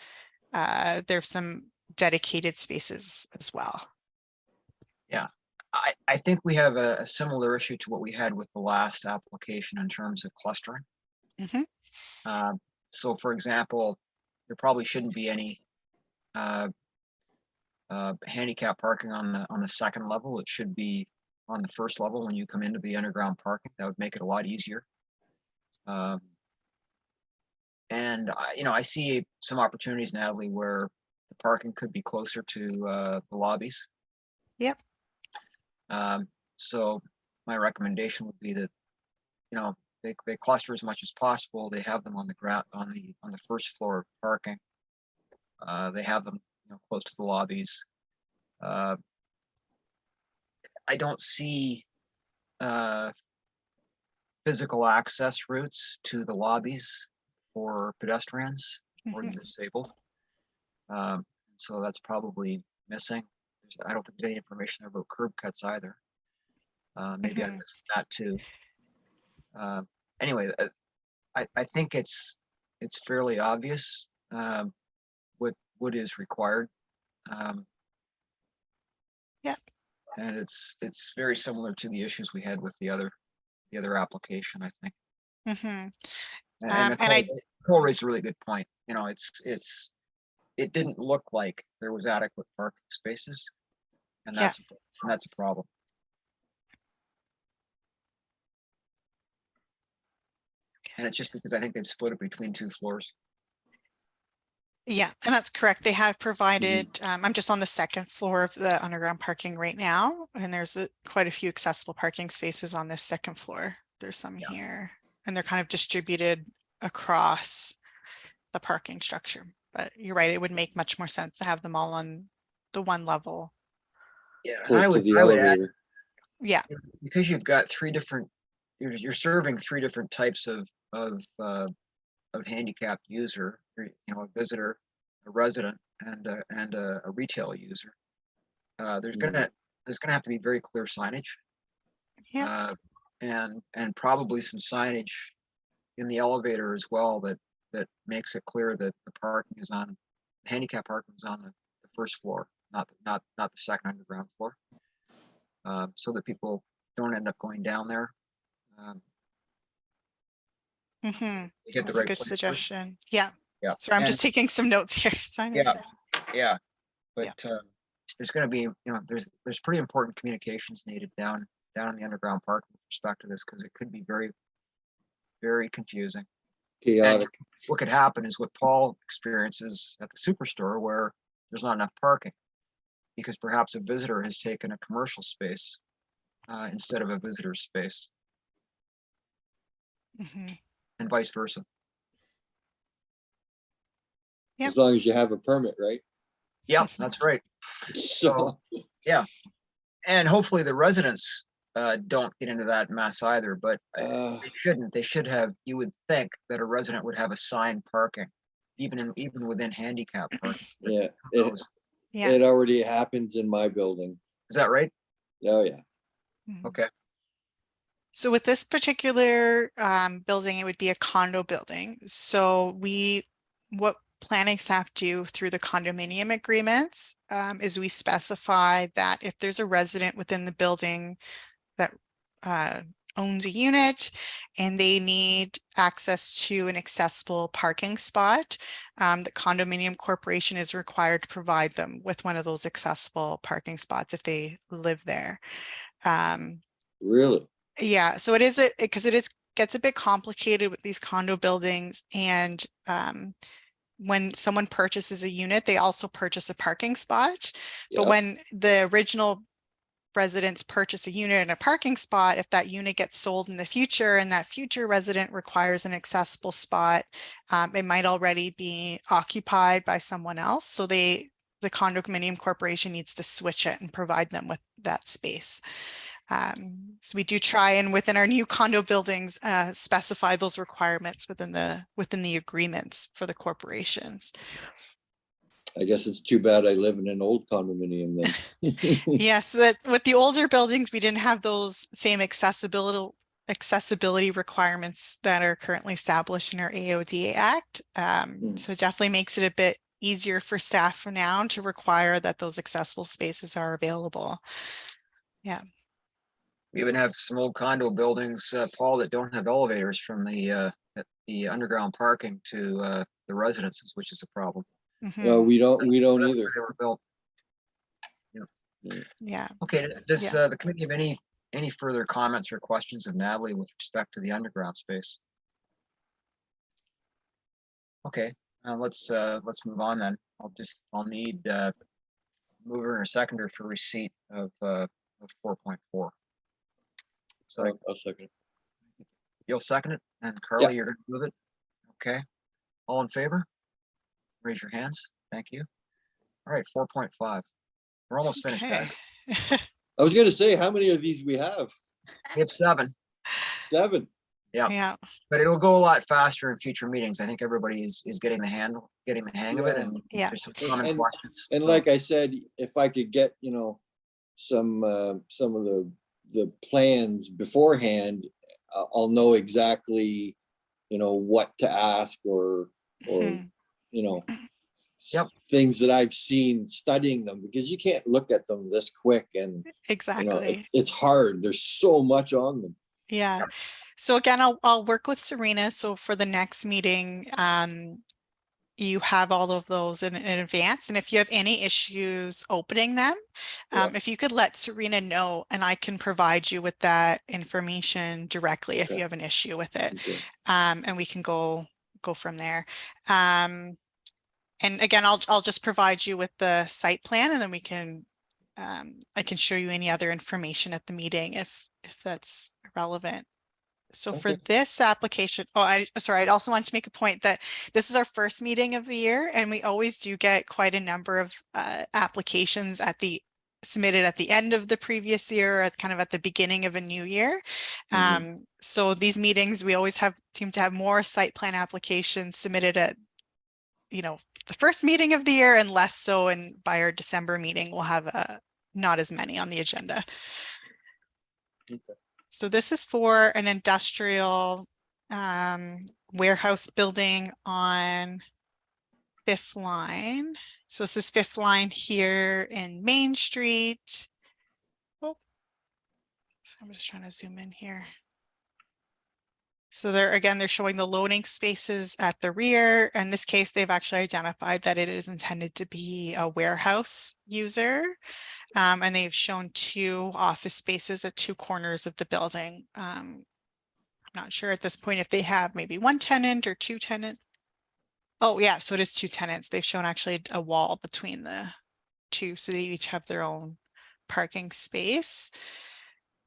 there's some dedicated spaces as well. Yeah, I think we have a similar issue to what we had with the last application in terms of clustering. Mhm. So for example, there probably shouldn't be any handicap parking on the second level. It should be on the first level when you come into the underground parking. That would make it a lot easier. And I see some opportunities, Natalie, where the parking could be closer to the lobbies. Yep. So my recommendation would be that, they cluster as much as possible. They have them on the ground, on the first floor parking. They have them, close to the lobbies. I don't see physical access routes to the lobbies for pedestrians or the disabled. So that's probably missing. I don't think there's any information about curb cuts either. Maybe I missed that too. Anyway, I think it's fairly obvious what is required. Yeah. And it's very similar to the issues we had with the other application, I think. And Nicole raised a really good point. It didn't look like there was adequate parking spaces, and that's a problem. And it's just because I think they've split it between two floors. Yeah, and that's correct. They have provided, I'm just on the second floor of the underground parking right now, and there's quite a few accessible parking spaces on this second floor. There's some here, and they're kind of distributed across the parking structure. But you're right, it would make much more sense to have them all on the one level. Yeah, Close to the elevator. Yeah. Because you've got three different, you're serving three different types of handicapped user, a visitor, a resident, and a retail user. There's gonna have to be very clear signage. Yeah. And probably some signage in the elevator as well that makes it clear that the handicap parking is on the first floor, not the second underground floor, so that people don't end up going down there. That's a good suggestion. Yeah. Yeah. So I'm just taking some notes here. Yeah. But there's going to be, there's pretty important communications needed down in the underground park with respect to this, because it could be very, very confusing. chaotic. What could happen is what Paul experiences at the superstore, where there's not enough parking because perhaps a visitor has taken a commercial space instead of a visitor's space, Mhm. and vice versa. Yep. As long as you have a permit, right? Yeah, that's right. So, Yeah, and hopefully the residents don't get into that mess either, but they shouldn't. They should have. You would think that a resident would have assigned parking, even within handicap parking. yeah, Yeah. it already happens in my building. Is that right? Oh, yeah. Mhm. Okay. So with this particular building, it would be a condo building. So what planning staff do through the condominium agreements is we specify that if there's a resident within the building that owns a unit and they need access to an accessible parking spot, the condominium corporation is required to provide them with one of those accessible parking spots if they live there. Really? Yeah, so it is because it is gets a bit complicated with these condo buildings, and when someone purchases a unit, they also purchase a parking spot. But Yeah. when the original residents purchase a unit and a parking spot, if that unit gets sold in the future and that future resident requires an accessible spot, it might already be occupied by someone else. So the condominium corporation needs to switch it and provide them with that space. So we do try and within our new condo buildings specify those requirements within the agreements for the corporations. I guess it's too bad I live in an old condominium then. Yes, that with the older buildings, we didn't have those same accessibility requirements that are currently established in our AODA Act. So it definitely makes it a bit easier for staff for now to require that those accessible spaces are available. Yeah. We even have some old condo buildings, Paul, that don't have elevators from the underground parking to the residences, which is a problem. Mhm. No, we don't That's the way either. they were built. Yeah. Okay, does Yeah. the committee have any further comments or questions of Natalie with respect to the underground space? Okay, let's move on then. I'll need mover and a seconder for receipt of 4.4. So I'll second it. you'll second it, and Carly, you're gonna move it. Okay, all in favor? Raise your hands. Thank you. All right, 4.5. We're almost finished, guys. Okay. I was gonna say, how many of these we have? We have 7. 7. Yeah. Yeah. But it'll go a lot faster in future meetings. I think everybody is getting the hang of it, and Yeah. there's some common questions. And So, like I said, if I could get, some of the plans beforehand, I'll know exactly, what to ask or, Mhm. Yep. things that I've seen studying them, because you can't look at them this quick and, Exactly. it's hard. There's so much on them. Yeah. So again, I'll work with Serena. So for the next meeting, you have all of those in advance. And if you have any issues opening them, if you could let Serena know, and I can provide you with that information directly if you have an issue with it. Okay. And we can go from there. And again, I'll just provide you with the site plan, and then we can I can show you any other information at the meeting if that's relevant. So for this application, I'd also want to make a point that this is our first meeting of the year, and we always do get quite a number of applications submitted at the end of the previous year, at kind of at the beginning of a new year. So these meetings, we always seem to have more site plan applications submitted at, the first meeting of the year, and less so, and by our December meeting, we'll have not as many on the agenda. Okay. So this is for an industrial warehouse building on 5th Line. So this is 5th Line here in Main Street. Oh, so I'm just trying to zoom in here. So they're showing the loading spaces at the rear. In this case, they've actually identified that it is intended to be a warehouse user. And they've shown 2 office spaces at 2 corners of the building. Not sure at this point if they have maybe one tenant or two tenants. Oh yeah, so it is two tenants. They've shown actually a wall between the two, so they each have their own parking space.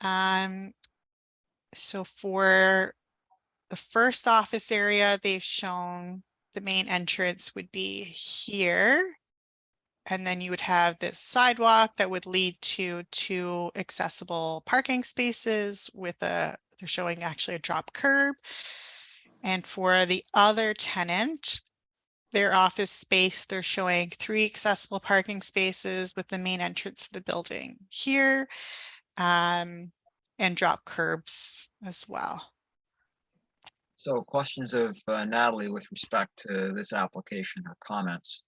So for the first office area, they've shown the main entrance would be here. And then you would have this sidewalk that would lead to two accessible parking spaces with they're showing actually a drop curb. And for the other tenant, their office space, they're showing 3 accessible parking spaces with the main entrance to the building here, and drop curbs as well. So questions of Natalie with respect to this application or comments?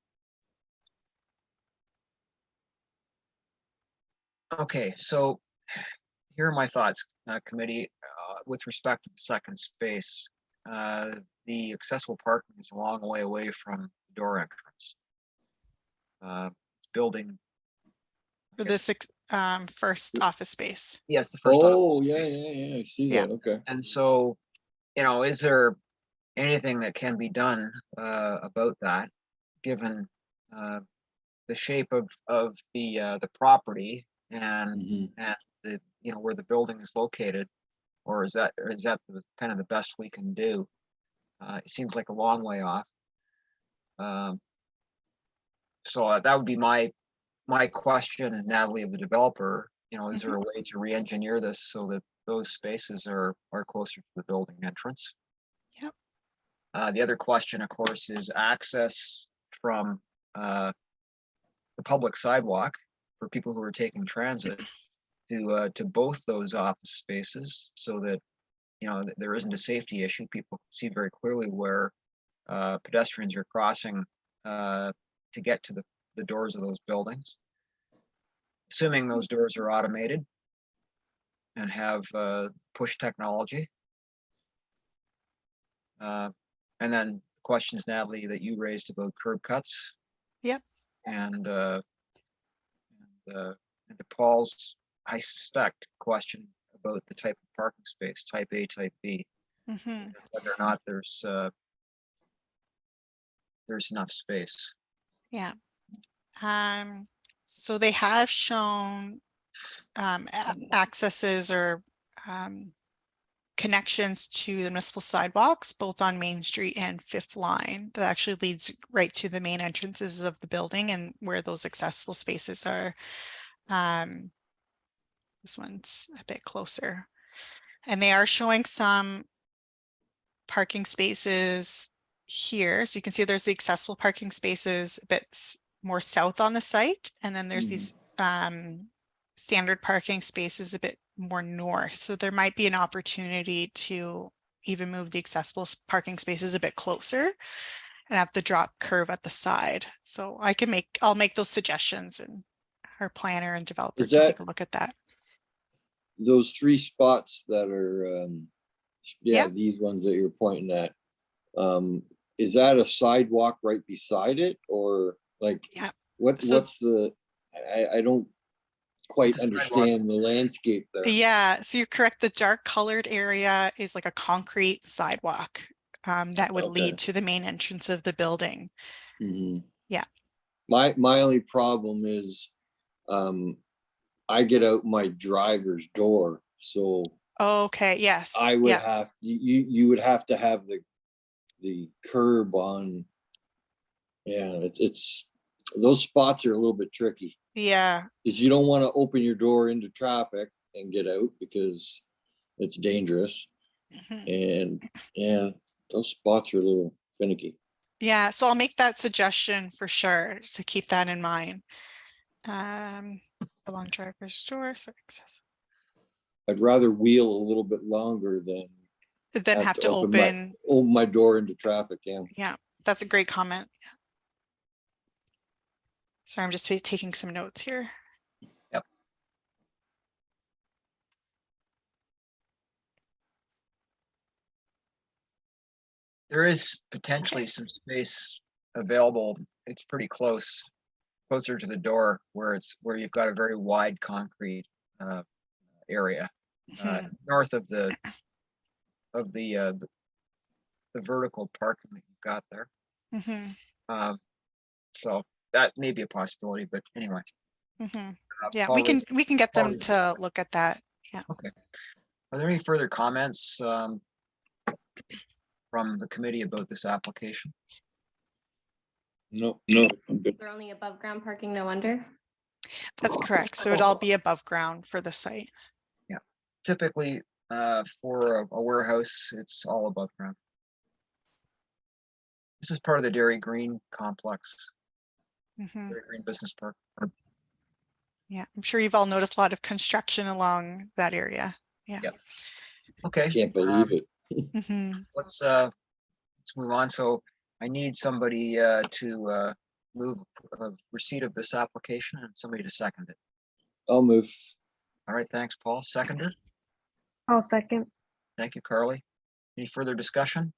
Okay, so here are my thoughts, committee, with respect to the second space. The accessible parking is a long way away from the door entrance. Building. For this first office space. Yes, the first. Oh, yeah, I see that, okay. And so, you know, is there anything that can be done about that, given the shape of the property and the, you know, where the building is located, or is that kind of the best we can do? It seems like a long way off. So that would be my question, Natalie, of the developer. You know, is there a way to re-engineer this so that those spaces are closer to the building entrance? Yep. The other question, of course, is access from the public sidewalk for people who are taking transit to both those office spaces, so that, you know, there isn't a safety issue. People can see very clearly where pedestrians are crossing to get to the doors of those buildings. Assuming those doors are automated and have push technology. And then questions, Natalie, that you raised about curb cuts. Yep. And to Paul's, I suspect, question about the type of parking space, type A, type B, whether or not there's enough space. Yeah. So they have shown accesses or connections to the municipal sidewalks, both on Main Street and Fifth Line. That actually leads right to the main entrances of the building and where those accessible spaces are. This one's a bit closer. And they are showing some parking spaces here. So you can see there's the accessible parking spaces a bit more south on the site. And then there's these standard parking spaces a bit more north. So there might be an opportunity to even move the accessible parking spaces a bit closer and have the drop curve at the side. So I'll make those suggestions, and our planner and developer can take a look at that. Those 3 spots that are, these ones that you're pointing at, is that a sidewalk right beside it, or like, what's the, I don't quite understand the landscape there. Yeah, so you're correct. The dark colored area is like a concrete sidewalk that would lead to the main entrance of the building. Yeah. My only problem is I get out my driver's door, so okay, yes, I would have you would have to have the curb on. Yeah, it's those spots are a little bit tricky. Yeah, because you don't want to open your door into traffic and get out because it's dangerous. And those spots are a little finicky. Yeah, so I'll make that suggestion for sure, to keep that in mind. Along driver's door, so I'd rather wheel a little bit longer than have to open my door into traffic. Yeah, that's a great comment. Sorry, I'm just taking some notes here. Yep. There is potentially some space available. It's pretty closer to the door, where you've got a very wide concrete area north of the the vertical parking that you've got there. Mhm, So that may be a possibility, but anyway. mhm. Yeah, Paul, we can get them Paul, to look at that. Yeah. Okay. Are there any further comments from the committee about this application? No. They're only above ground parking, no wonder. That's correct. So it'd all be above ground for the site. Yeah, typically for a warehouse, it's all above ground. This is part of the Dairy Green complex, Mhm. Dairy Green Business Park. Yeah, I'm sure you've all noticed a lot of construction along that area. Yeah. Yep. Okay. Can't believe it. Mhm. Let's move on. So I need somebody to move receipt of this application and somebody to second it. I'll move. All right, thanks, Paul. Seconder. I'll second. Thank you, Carly. Any further discussion?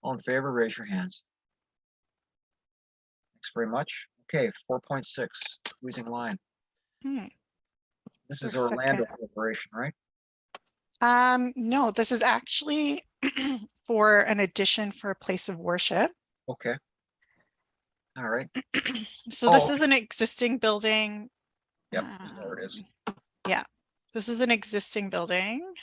All in favor, raise your hands. Thanks very much. Okay, 4.6, squeezing line. Hmm. This So is Orlando second. Corporation, right? No, this is actually for an addition for a place of worship. Okay. All right. So this Oh. is an existing building. Yep, there it is. Yeah, this is an existing building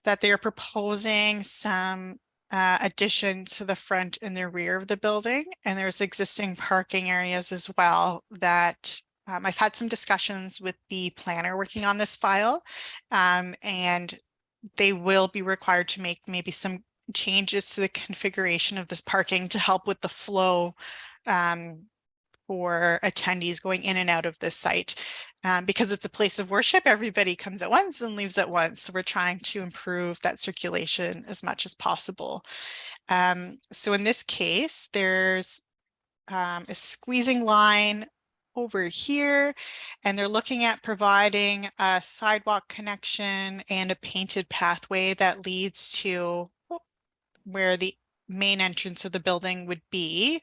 that they're proposing some addition to the front and the rear of the building. And there's existing parking areas as well that I've had some discussions with the planner working on this file. And they will be required to make maybe some changes to the configuration of this parking to help with the flow for attendees going in and out of this site. Because it's a place of worship, everybody comes at once and leaves at once. So we're trying to improve that circulation as much as possible. So in this case, there's a squeezing line over here, and they're looking at providing a sidewalk connection and a painted pathway that leads to where the main entrance of the building would be.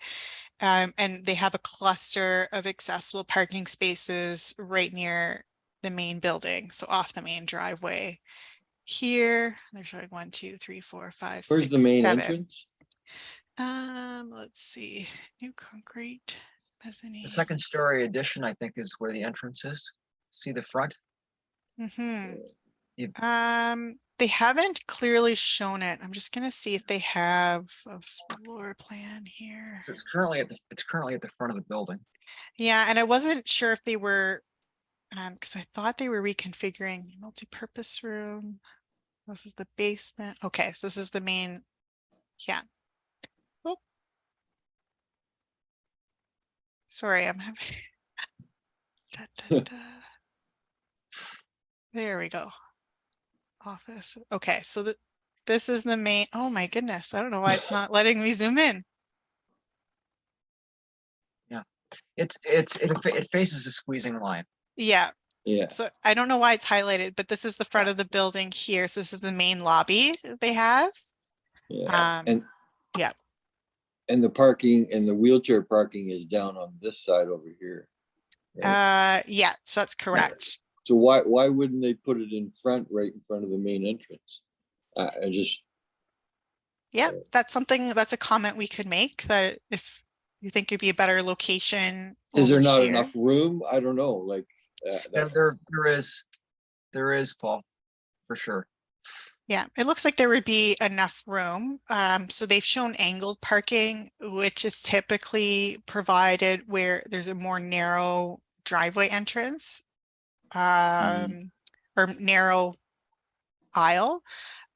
And they have a cluster of accessible parking spaces right near the main building, so off the main driveway. Here, they're showing 1, 2, 3, 4, 5, Where's 6, the main 7. entrance? Let's see, new concrete, mezzanine. The second story addition, I think, is where the entrance is. See the front? Mm-hmm. You- They haven't clearly shown it. I'm just gonna see if they have a floor plan here. It's currently at the front of the building. Yeah, and I wasn't sure if they were, because I thought they were reconfiguring multi-purpose room. This is the basement. Okay, so this is the main. Yeah. Oh. Sorry, I'm having. Da, da, da. There we go. Office. Okay, so this is the main. Oh my goodness, I don't know why it's not letting me zoom in. Yeah, it faces a squeezing line. Yeah. Yeah. So I don't know why it's highlighted, but this is the front of the building here. So this is the main lobby that they have. Yeah. Yeah. And the parking and the wheelchair parking is down on this side over here. Right? Yeah, so that's correct. So why wouldn't they put it in front, right in front of the main entrance? I just. Yeah, that's a comment we could make, that if you think it'd be a better location. Is there over not here. enough room? I don't know, like. There is, Paul, for sure. Yeah, it looks like there would be enough room. So they've shown angled parking, which is typically provided where there's a more narrow driveway entrance, or narrow aisle.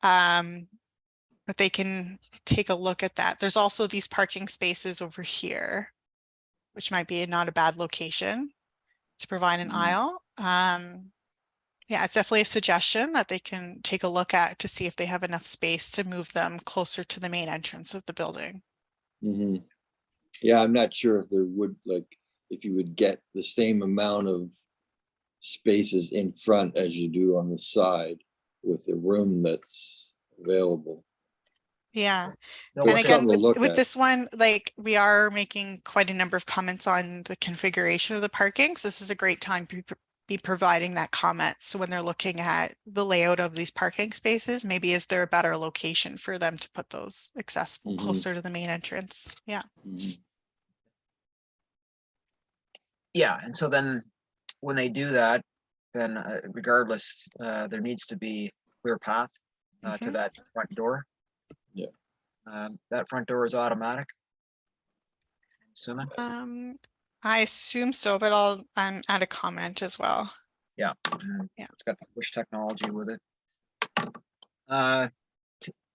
But they can take a look at that. There's also these parking spaces over here, which might be not a bad location to provide an aisle. Yeah, it's definitely a suggestion that they can take a look at to see if they have enough space to move them closer to the main entrance of the building. Mm-hmm. Yeah, I'm not sure if there would, like, if you would get the same amount of spaces in front as you do on the side with the room that's available. Yeah. No, And it's again, something to look with at. this one, like, we are making quite a number of comments on the configuration of the parking. So this is a great time be providing that comment. So when they're looking at the layout of these parking spaces, maybe is there a better location for them to put those accessible closer to the main entrance? Yeah. Yeah, and so then when they do that, then regardless, there needs to be clear path to that front door. Yeah. That front door is automatic. Assuming. I assume so, but I'll add a comment as well. Yeah. Yeah. It's got the push technology with it.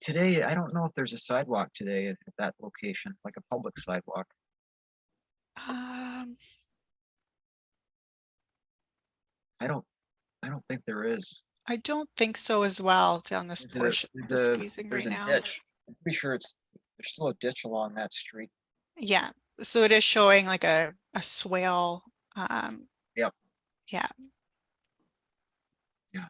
Today, I don't know if there's a sidewalk today at that location, like a public sidewalk. I don't think there is. I don't think so as well down this portion we're squeezing right now. Ditch. I'm pretty sure there's still a ditch along that street. Yeah, so it is showing like a swale. Yep. Yeah. Yeah.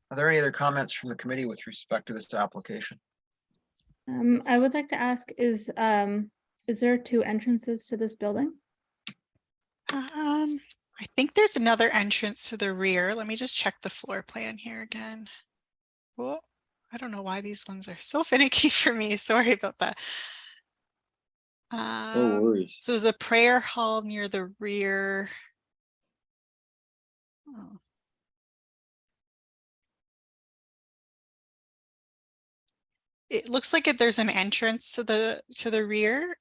Are there any other comments from the committee with respect to this application? I would like to ask, is there 2 entrances to this building? I think there's another entrance to the rear. Let me just check the floor plan here again. Oh, I don't know why these ones are so finicky for me. Sorry about that. No worries. So there's a prayer hall near the rear. Oh. It looks like there's an entrance to the rear.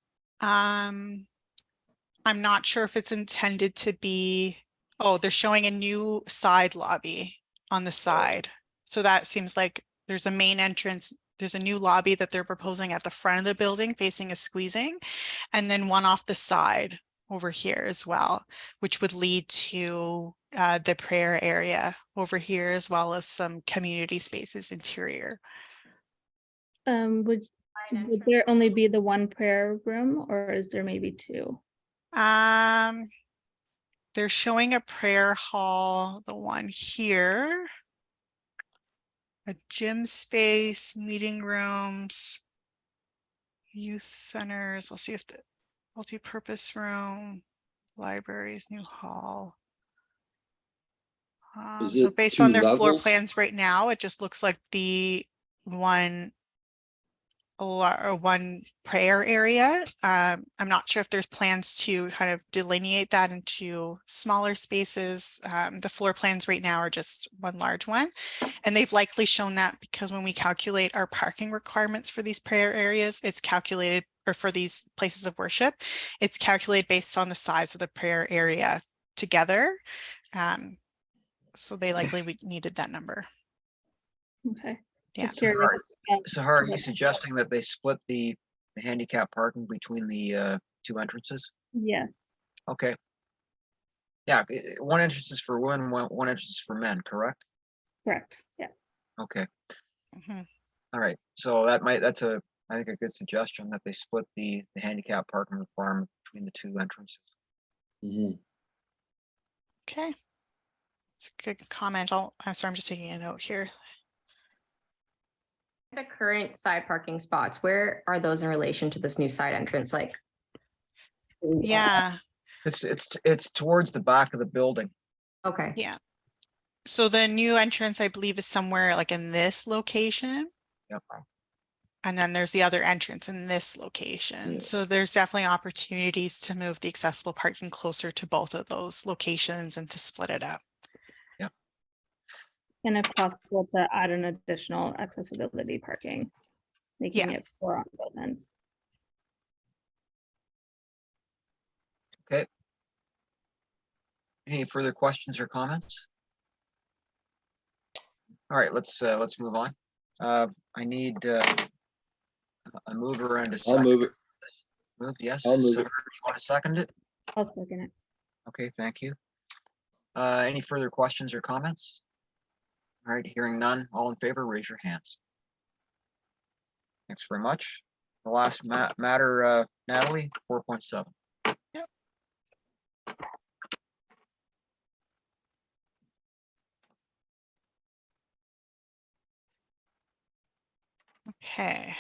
I'm not sure if it's intended to be, oh, they're showing a new side lobby on the side. So that seems like there's a main entrance. There's a new lobby that they're proposing at the front of the building facing a squeezing, and then one off the side over here as well, which would lead to the prayer area over here, as well as some community spaces interior. Would there only be the one prayer room, or is there maybe 2? They're showing a prayer hall, the one here, a gym space, meeting rooms, youth centers. Let's see if the multi-purpose room, libraries, new hall. So based on their floor plans right now, it just looks like the one prayer area. I'm not sure if there's plans to kind of delineate that into smaller spaces. The floor plans right now are just one large one, and they've likely shown that because when we calculate our parking requirements for these prayer areas, it's calculated, or for these places of worship, it's calculated based on the size of the prayer area together. So they likely needed that number. Okay. Yeah. Just curious. So are you suggesting that they split the handicap parking between the 2 entrances? Yes. Okay. Yeah, one entrance is for women, one entrance is for men, correct? Correct. Yeah. Okay. All right. So that's I think a good suggestion that they split the handicap parking requirement between the 2 entrances. Okay. It's a good comment. I'm sorry, I'm just taking a note here. The current side parking spots, where are those in relation to this new side entrance? Like, yeah, it's towards the back of the building. Okay. Yeah. So the new entrance, I believe, is somewhere like in this location. Yep. And then there's the other entrance in this location. So there's definitely opportunities to move the accessible parking closer to both of those locations and to split it up. And if possible, to add an additional accessibility parking, making it 4 on both ends. Okay. Any further questions or comments? All right, let's move on. I need a mover and a second. I'll move it. Move, yes. I'll move So it. you want to second it? I'll second it. Okay, thank you. Any further questions or comments? All right, hearing none, all in favor, raise your hands. Thanks very much. The last matter, Natalie, 4.7. Yep. Okay.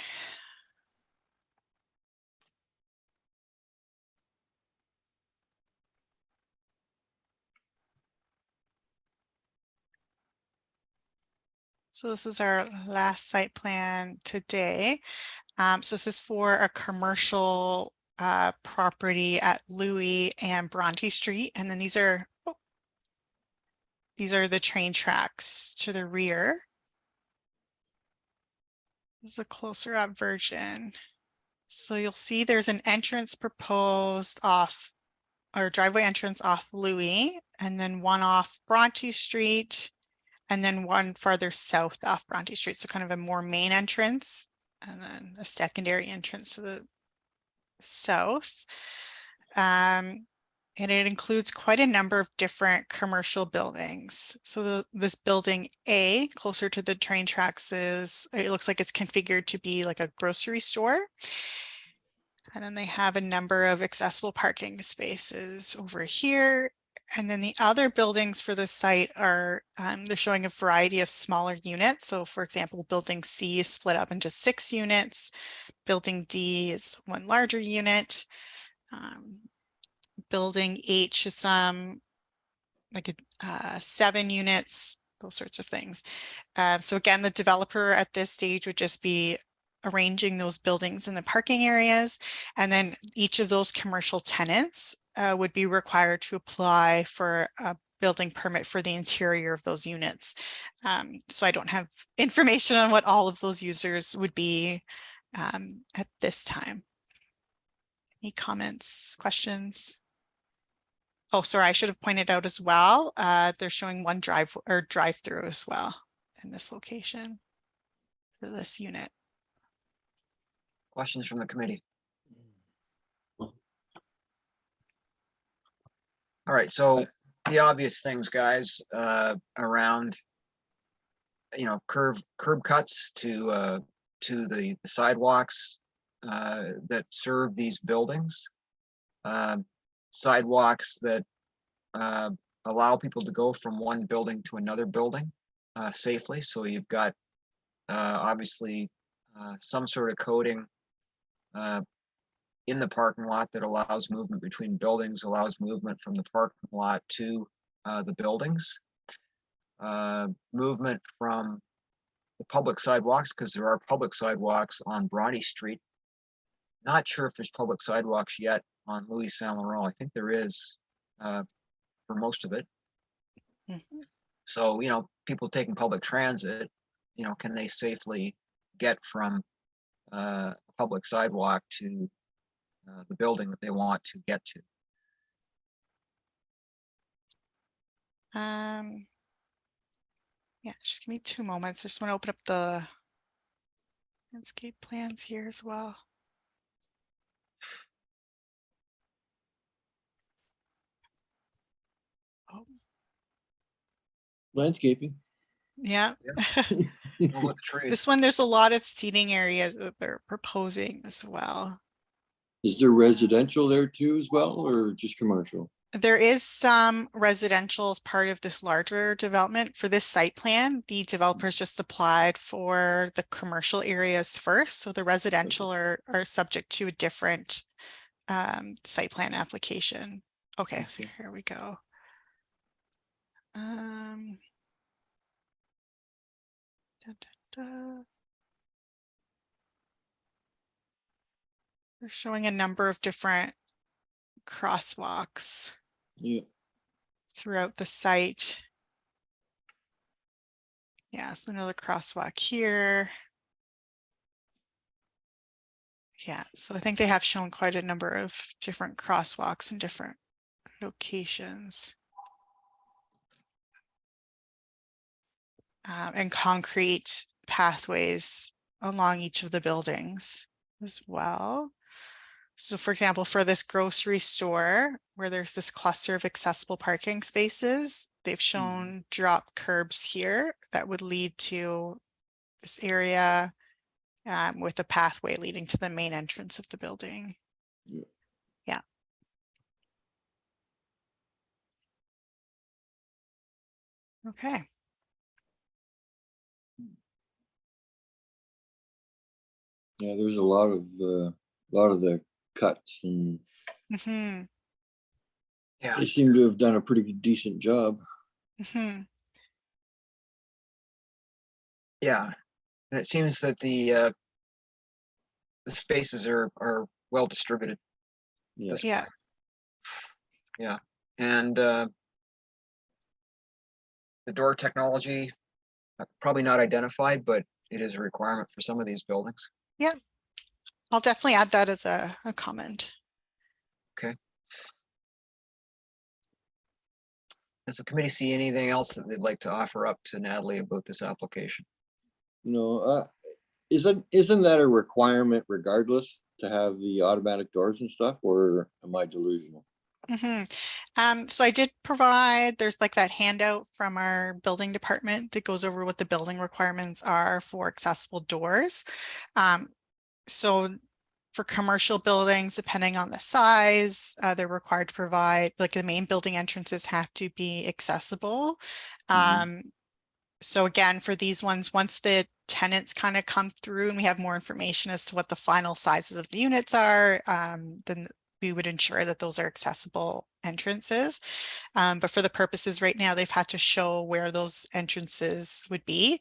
So this is our last site plan today. So this is for a commercial property at Louis and Bronte Street. And then these are the train tracks to the rear. This is a closer up version. So you'll see there's an entrance proposed off, or driveway entrance off Louis, and then one off Bronte Street, and then one farther south off Bronte Street. So kind of a more main entrance, and then a secondary entrance to the south. And it includes quite a number of different commercial buildings. So this building A, closer to the train tracks, it looks like it's configured to be like a grocery store. And then they have a number of accessible parking spaces over here. And then the other buildings for the site are, they're showing a variety of smaller units. So for example, building C is split up into 6 units. Building D is one larger unit. Building H is like 7 units, those sorts of things. So again, the developer at this stage would just be arranging those buildings in the parking areas, and then each of those commercial tenants would be required to apply for a building permit for the interior of those units. So I don't have information on what all of those users would be at this time. Any comments, questions? Oh, sorry, I should have pointed out as well. They're showing one drive-through as well in this location for this unit. Questions from the committee? All right, so the obvious things, guys, around, curb cuts to the sidewalks that serve these buildings. Sidewalks that allow people to go from one building to another building safely. So you've got obviously some sort of coding in the parking lot that allows movement between buildings, allows movement from the parking lot to the buildings. Movement from the public sidewalks, because there are public sidewalks on Bronte Street. Not sure if there's public sidewalks yet on Louis Saint Laurent. I think there is for most of it. Mm-hmm. So, people taking public transit, can they safely get from a public sidewalk to the building that they want to get to? Yeah, just give me 2 moments. I just want to open up the landscape plans here as well. Oh. Landscaping. Yeah. Go with the trees. This one, there's a lot of seating areas that they're proposing as well. Is there residential there too as well, or just commercial? There is some residential as part of this larger development. For this site plan, the developers just applied for the commercial areas first. So the residential are subject to a different site plan application. Okay, so here we go. They're showing a number of different crosswalks throughout the site. Yeah, so another crosswalk here. Yeah, so I think they have shown quite a number of different crosswalks in different locations. And concrete pathways along each of the buildings as well. So for example, for this grocery store where there's this cluster of accessible parking spaces, they've shown drop curbs here that would lead to this area with a pathway leading to the main entrance of the building. Yeah. Okay. Yeah, there's a lot of the cuts, and Yeah, they seem to have done a pretty decent job. Yeah, and it seems that the spaces are well distributed. Yeah. This Yeah. point. Yeah, and the door technology, probably not identified, but it is a requirement for some of these buildings. Yeah. I'll definitely add that as a comment. Okay. Does the committee see anything else that they'd like to offer up to Natalie about this application? No, isn't that a requirement regardless to have the automatic doors and stuff, or am I delusional? So I did provide, there's like that handout from our building department that goes over what the building requirements are for accessible doors. So for commercial buildings, depending on the size, they're required to provide, like the main building entrances have to be accessible. So again, for these ones, once the tenants kind of come through and we have more information as to what the final sizes of the units are, then we would ensure that those are accessible entrances. But for the purposes right now, they've had to show where those entrances would be.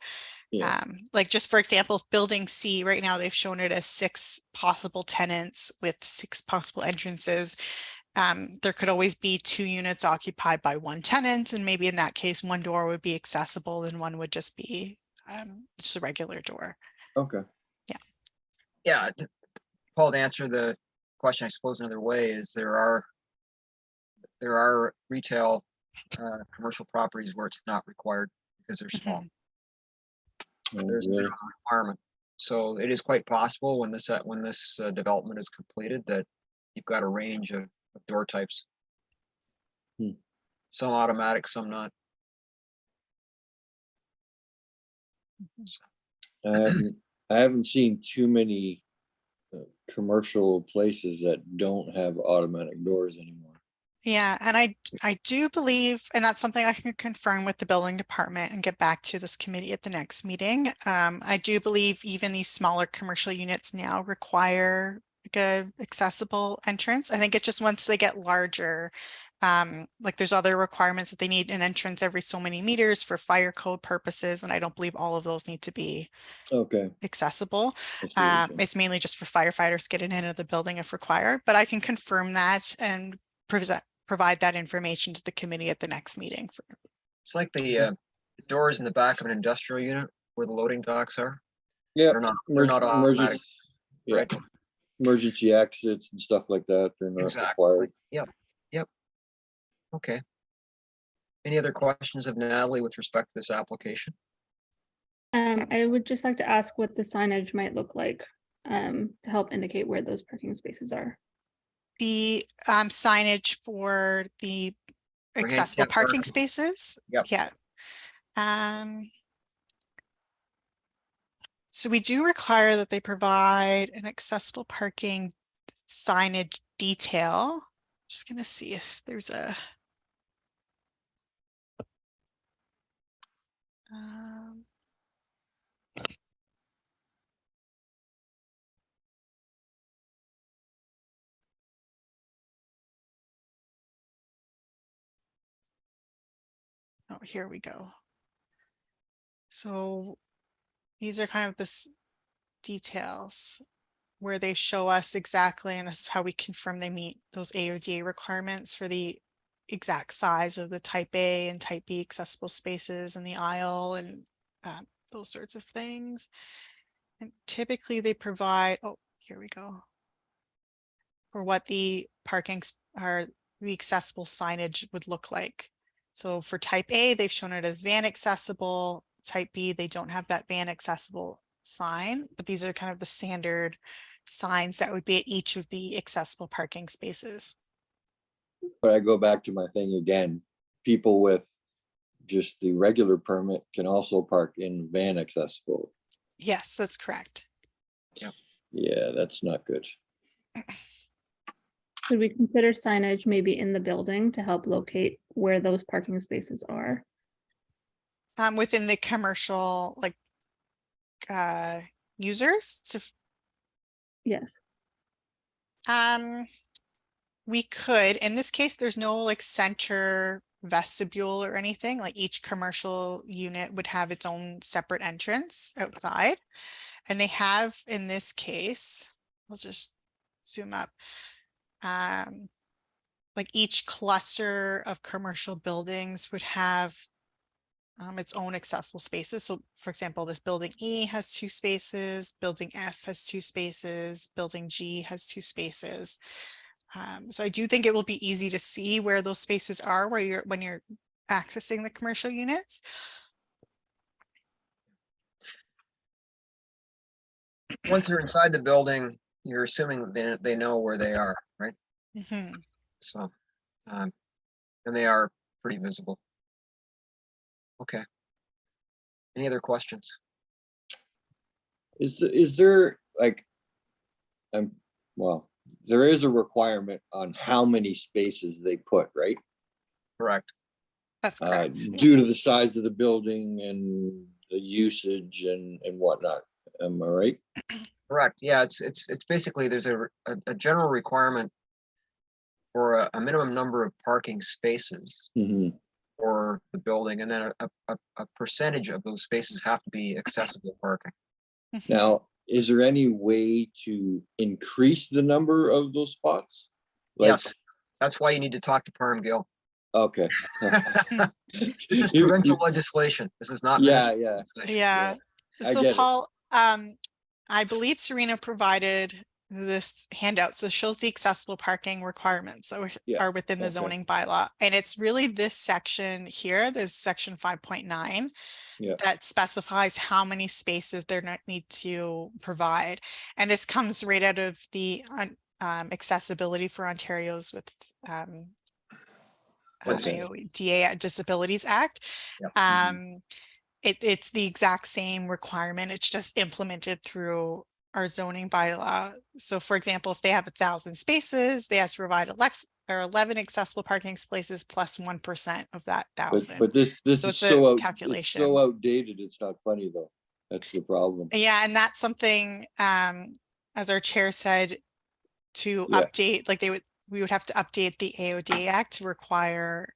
Yeah. Like just for example, building C right now, they've shown it as 6 possible tenants with 6 possible entrances. There could always be 2 units occupied by 1 tenant, and maybe in that case, 1 door would be accessible and 1 would just be just a regular door. Okay. Yeah, Paul, to answer the question, I suppose another way is there are retail commercial properties where it's not required because they're small. There's a minimum requirement. So it is quite possible when this development is completed that you've got a range of door types. Some automatic, some not. I haven't seen too many commercial places that don't have automatic doors anymore. Yeah, and I do believe, and that's something I can confirm with the building department and get back to this committee at the next meeting. I do believe even these smaller commercial units now require like a accessible entrance. I think it's just once they get larger, like there's other requirements that they need an entrance every so many meters for fire code purposes, and I don't believe all of those need to be Okay. accessible. I see what you're saying. It's mainly just for firefighters getting into the building if required, but I can confirm that and provide that information to the committee at the next meeting. It's like the doors in the back of an industrial unit where the loading docks are. Yeah, They're not automatic. Yeah, Right. emergency exits and stuff like that. They're not Exactly. required. Yep. Okay. Any other questions of Natalie with respect to this application? I would just like to ask what the signage might look like to help indicate where those parking spaces are. The signage for the For accessible handicap parking parking? spaces. Yep. Yeah. So we do require that they provide an accessible parking signage detail. Just gonna see if there's a oh, here we go. So these are kind of the details where they show us exactly, and this is how we confirm they meet those AODA requirements for the exact size of the type A and type B accessible spaces in the aisle and those sorts of things. And typically they provide, oh, here we go, for what the parkings are, the accessible signage would look like. So for type A, they've shown it as van accessible. Type B, they don't have that van accessible sign, but these are kind of the standard signs that would be at each of the accessible parking spaces. But I go back to my thing again. People with just the regular permit can also park in van accessible. Yes, that's correct. Yeah, that's not good. Could we consider signage maybe in the building to help locate where those parking spaces are? Within the commercial, like users to Yes. we could, in this case, there's no like center vestibule or anything. Like each commercial unit would have its own separate entrance outside. And they have, in this case, we'll just zoom up. Like each cluster of commercial buildings would have its own accessible spaces. So for example, this building E has 2 spaces, building F has 2 spaces, building G has 2 spaces. So I do think it will be easy to see where those spaces are when you're accessing the commercial units. Once you're inside the building, you're assuming that they know where they are, right? Mhm. So, and they are pretty visible. Okay. Any other questions? Is there like, well, there is a requirement on how many spaces they put, right? Correct. That's correct. Due to the size of the building and the usage and whatnot. Am I right? Correct. Yeah, it's basically there's a general requirement for a minimum number of parking spaces Mhm. for the building, and then a percentage of those spaces have to be accessible parking. Now, is there any way to increase the number of those spots? Like, Yes, that's why you need to talk to Parham Gill. okay. This is provincial legislation. This is not Yeah, municipal yeah. legislation. Yeah. I So get it. Paul, I believe Serena provided this handout. So it shows the accessible parking requirements that Yeah, are within the okay. zoning bylaw. And it's really this section here, this section 5.9, Yeah. that specifies how many spaces they're not need to provide. And this comes right out of the accessibility for Ontario's with Okay. DA Disabilities Act. Yeah. It's the exact same requirement. It's just implemented through our zoning bylaw. So for example, if they have 1,000 spaces, they have to provide 11 accessible parking spaces plus 1% of that 1,000. But this So is it's so a it's calculation. so outdated. It's not funny though. That's the problem. Yeah, and that's something, as our chair said, to Yeah. update, like we would have to update the AOD Act to require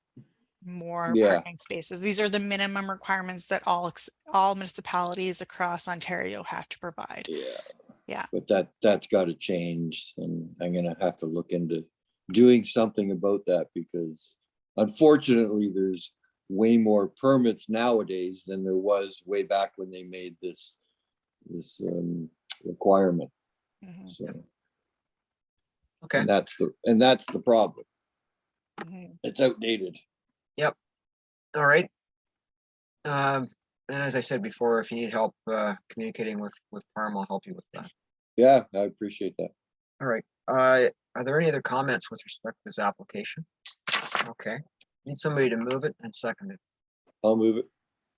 more Yeah. parking spaces. These are the minimum requirements that all municipalities across Ontario have to provide. Yeah. Yeah. But that's got to change, and I'm gonna have to look into doing something about that, because unfortunately there's way more permits nowadays than there was way back when they made this requirement. Mhm. So Okay. and that's the problem. Mhm. It's outdated. All right. And as I said before, if you need help communicating with Parham, I'll help you with that. Yeah, I appreciate that. All right. Are there any other comments with respect to this application? Okay. Need somebody to move it and second it. I'll move it.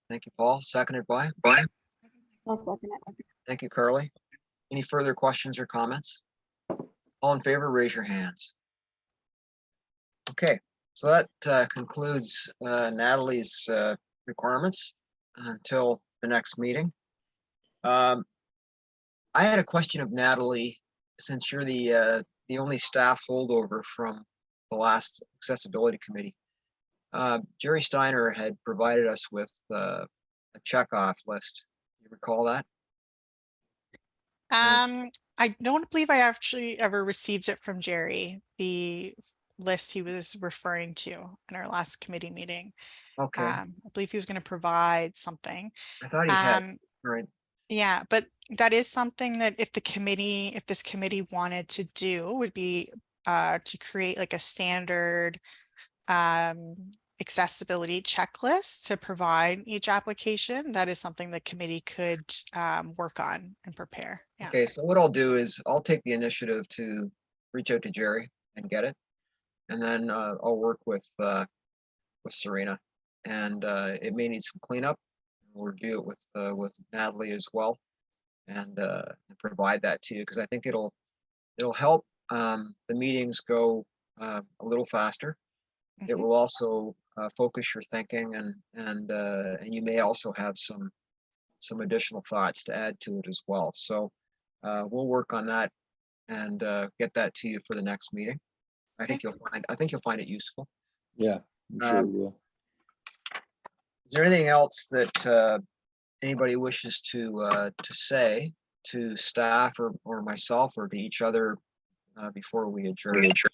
Thank you, Paul. Seconded by? I'll second it. Thank you, Carly. Any further questions or comments? All in favor, raise your hands. Okay, so that concludes Natalie's requirements until the next meeting. I had a question of Natalie, since you're the only staff holdover from the last accessibility committee. Jerry Steiner had provided us with a checkoff list. You recall that? I don't believe I actually ever received it from Jerry, the list he was referring to in our last committee meeting. Okay, I believe he was going to provide something. I thought he had. All right. Yeah, but that is something that if this committee wanted to do, would be to create like a standard accessibility checklist to provide each application. That is something the committee could work on and prepare. Yeah. Okay, so what I'll do is I'll take the initiative to reach out to Jerry and get it. And then I'll work with Serena, and it may need some cleanup. We'll review it with Natalie as well, and provide that to you, because I think it'll help the meetings go a little faster. It will also focus your thinking, and you may also have some additional thoughts to add to it as well. So we'll work on that and get that to you for the next meeting. I think you'll find it useful. Yeah. I'm sure we will. Is there anything else that anybody wishes to say to staff or myself or to each other before we adjourn? I just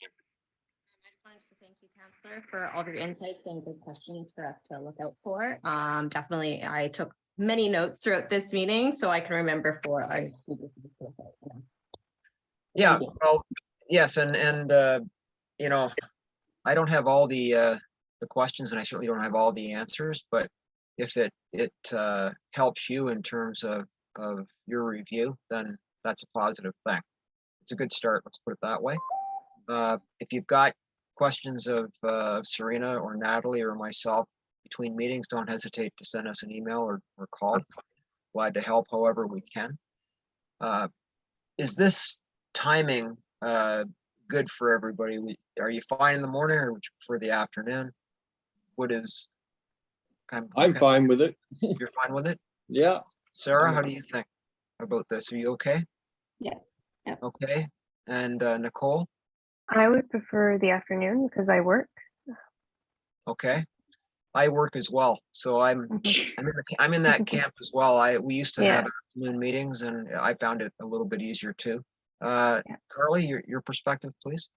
wanted to thank you, Councillor, for all of your insights and good questions for us to look out for. Definitely, I took many notes throughout this meeting, so I can remember for our speakers to look out for. Yeah, Thank you. well, yes, and you know, I don't have all the questions, and I certainly don't have all the answers, but if it helps you in terms of your review, then that's a positive thing. It's a good start. Let's put it that way. If you've got questions of Serena or Natalie or myself between meetings, don't hesitate to send us an email or call. Glad to help however we can. Is this timing good for everybody? Are you fine in the morning or would you prefer the afternoon? What is? I'm fine with it. You're fine with it? Yeah. Sarah, how do you think about this? Are you okay? Yes. Yep. Okay. And Nicole? I would prefer the afternoon because I work. Okay. I work as well, so I'm in that camp as well. We used to have afternoon meetings, and I found it a little bit easier too. Carly, your perspective, please.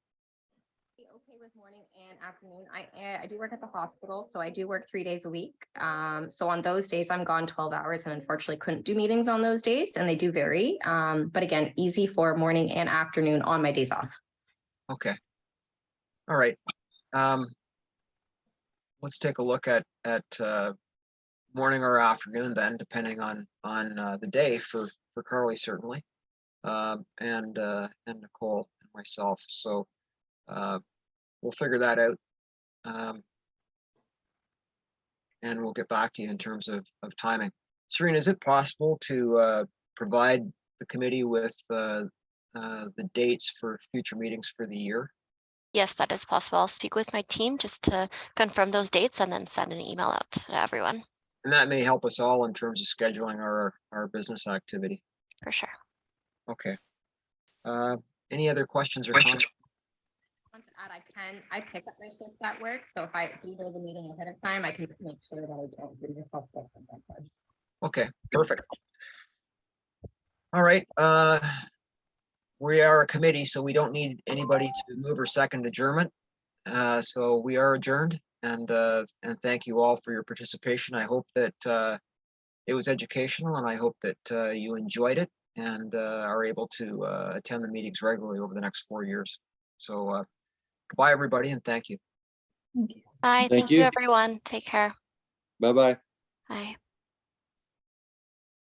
Okay with morning and afternoon. I do work at the hospital, so I do work 3 days a week. So on those days, I'm gone 12 hours, and unfortunately couldn't do meetings on those days, and they do vary. But again, easy for morning and afternoon on my days off. Okay. All right. Let's take a look at morning or afternoon then, depending on the day for Carly certainly, and Nicole and myself. So we'll figure that out, and we'll get back to you in terms of timing. Serena, is it possible to provide the committee with the dates for future meetings for the year? Yes, that is possible. I'll speak with my team just to confirm those dates and then send an email out to everyone. And that may help us all in terms of scheduling our business activity. For sure. Okay. Any other questions or comments? I pick up my shift at work, so if I do know the meeting ahead of time, I can make sure that I don't give myself stuff on that part. Okay, perfect. All right. We are a committee, so we don't need anybody to move or second adjournment. So we are adjourned, and thank you all for your participation. I hope that it was educational, and I hope that you enjoyed it and are able to attend the meetings regularly over the next 4 years. So goodbye, everybody, and thank you. Thank you. Bye. Thank you, everyone. Take care. Bye-bye. Bye.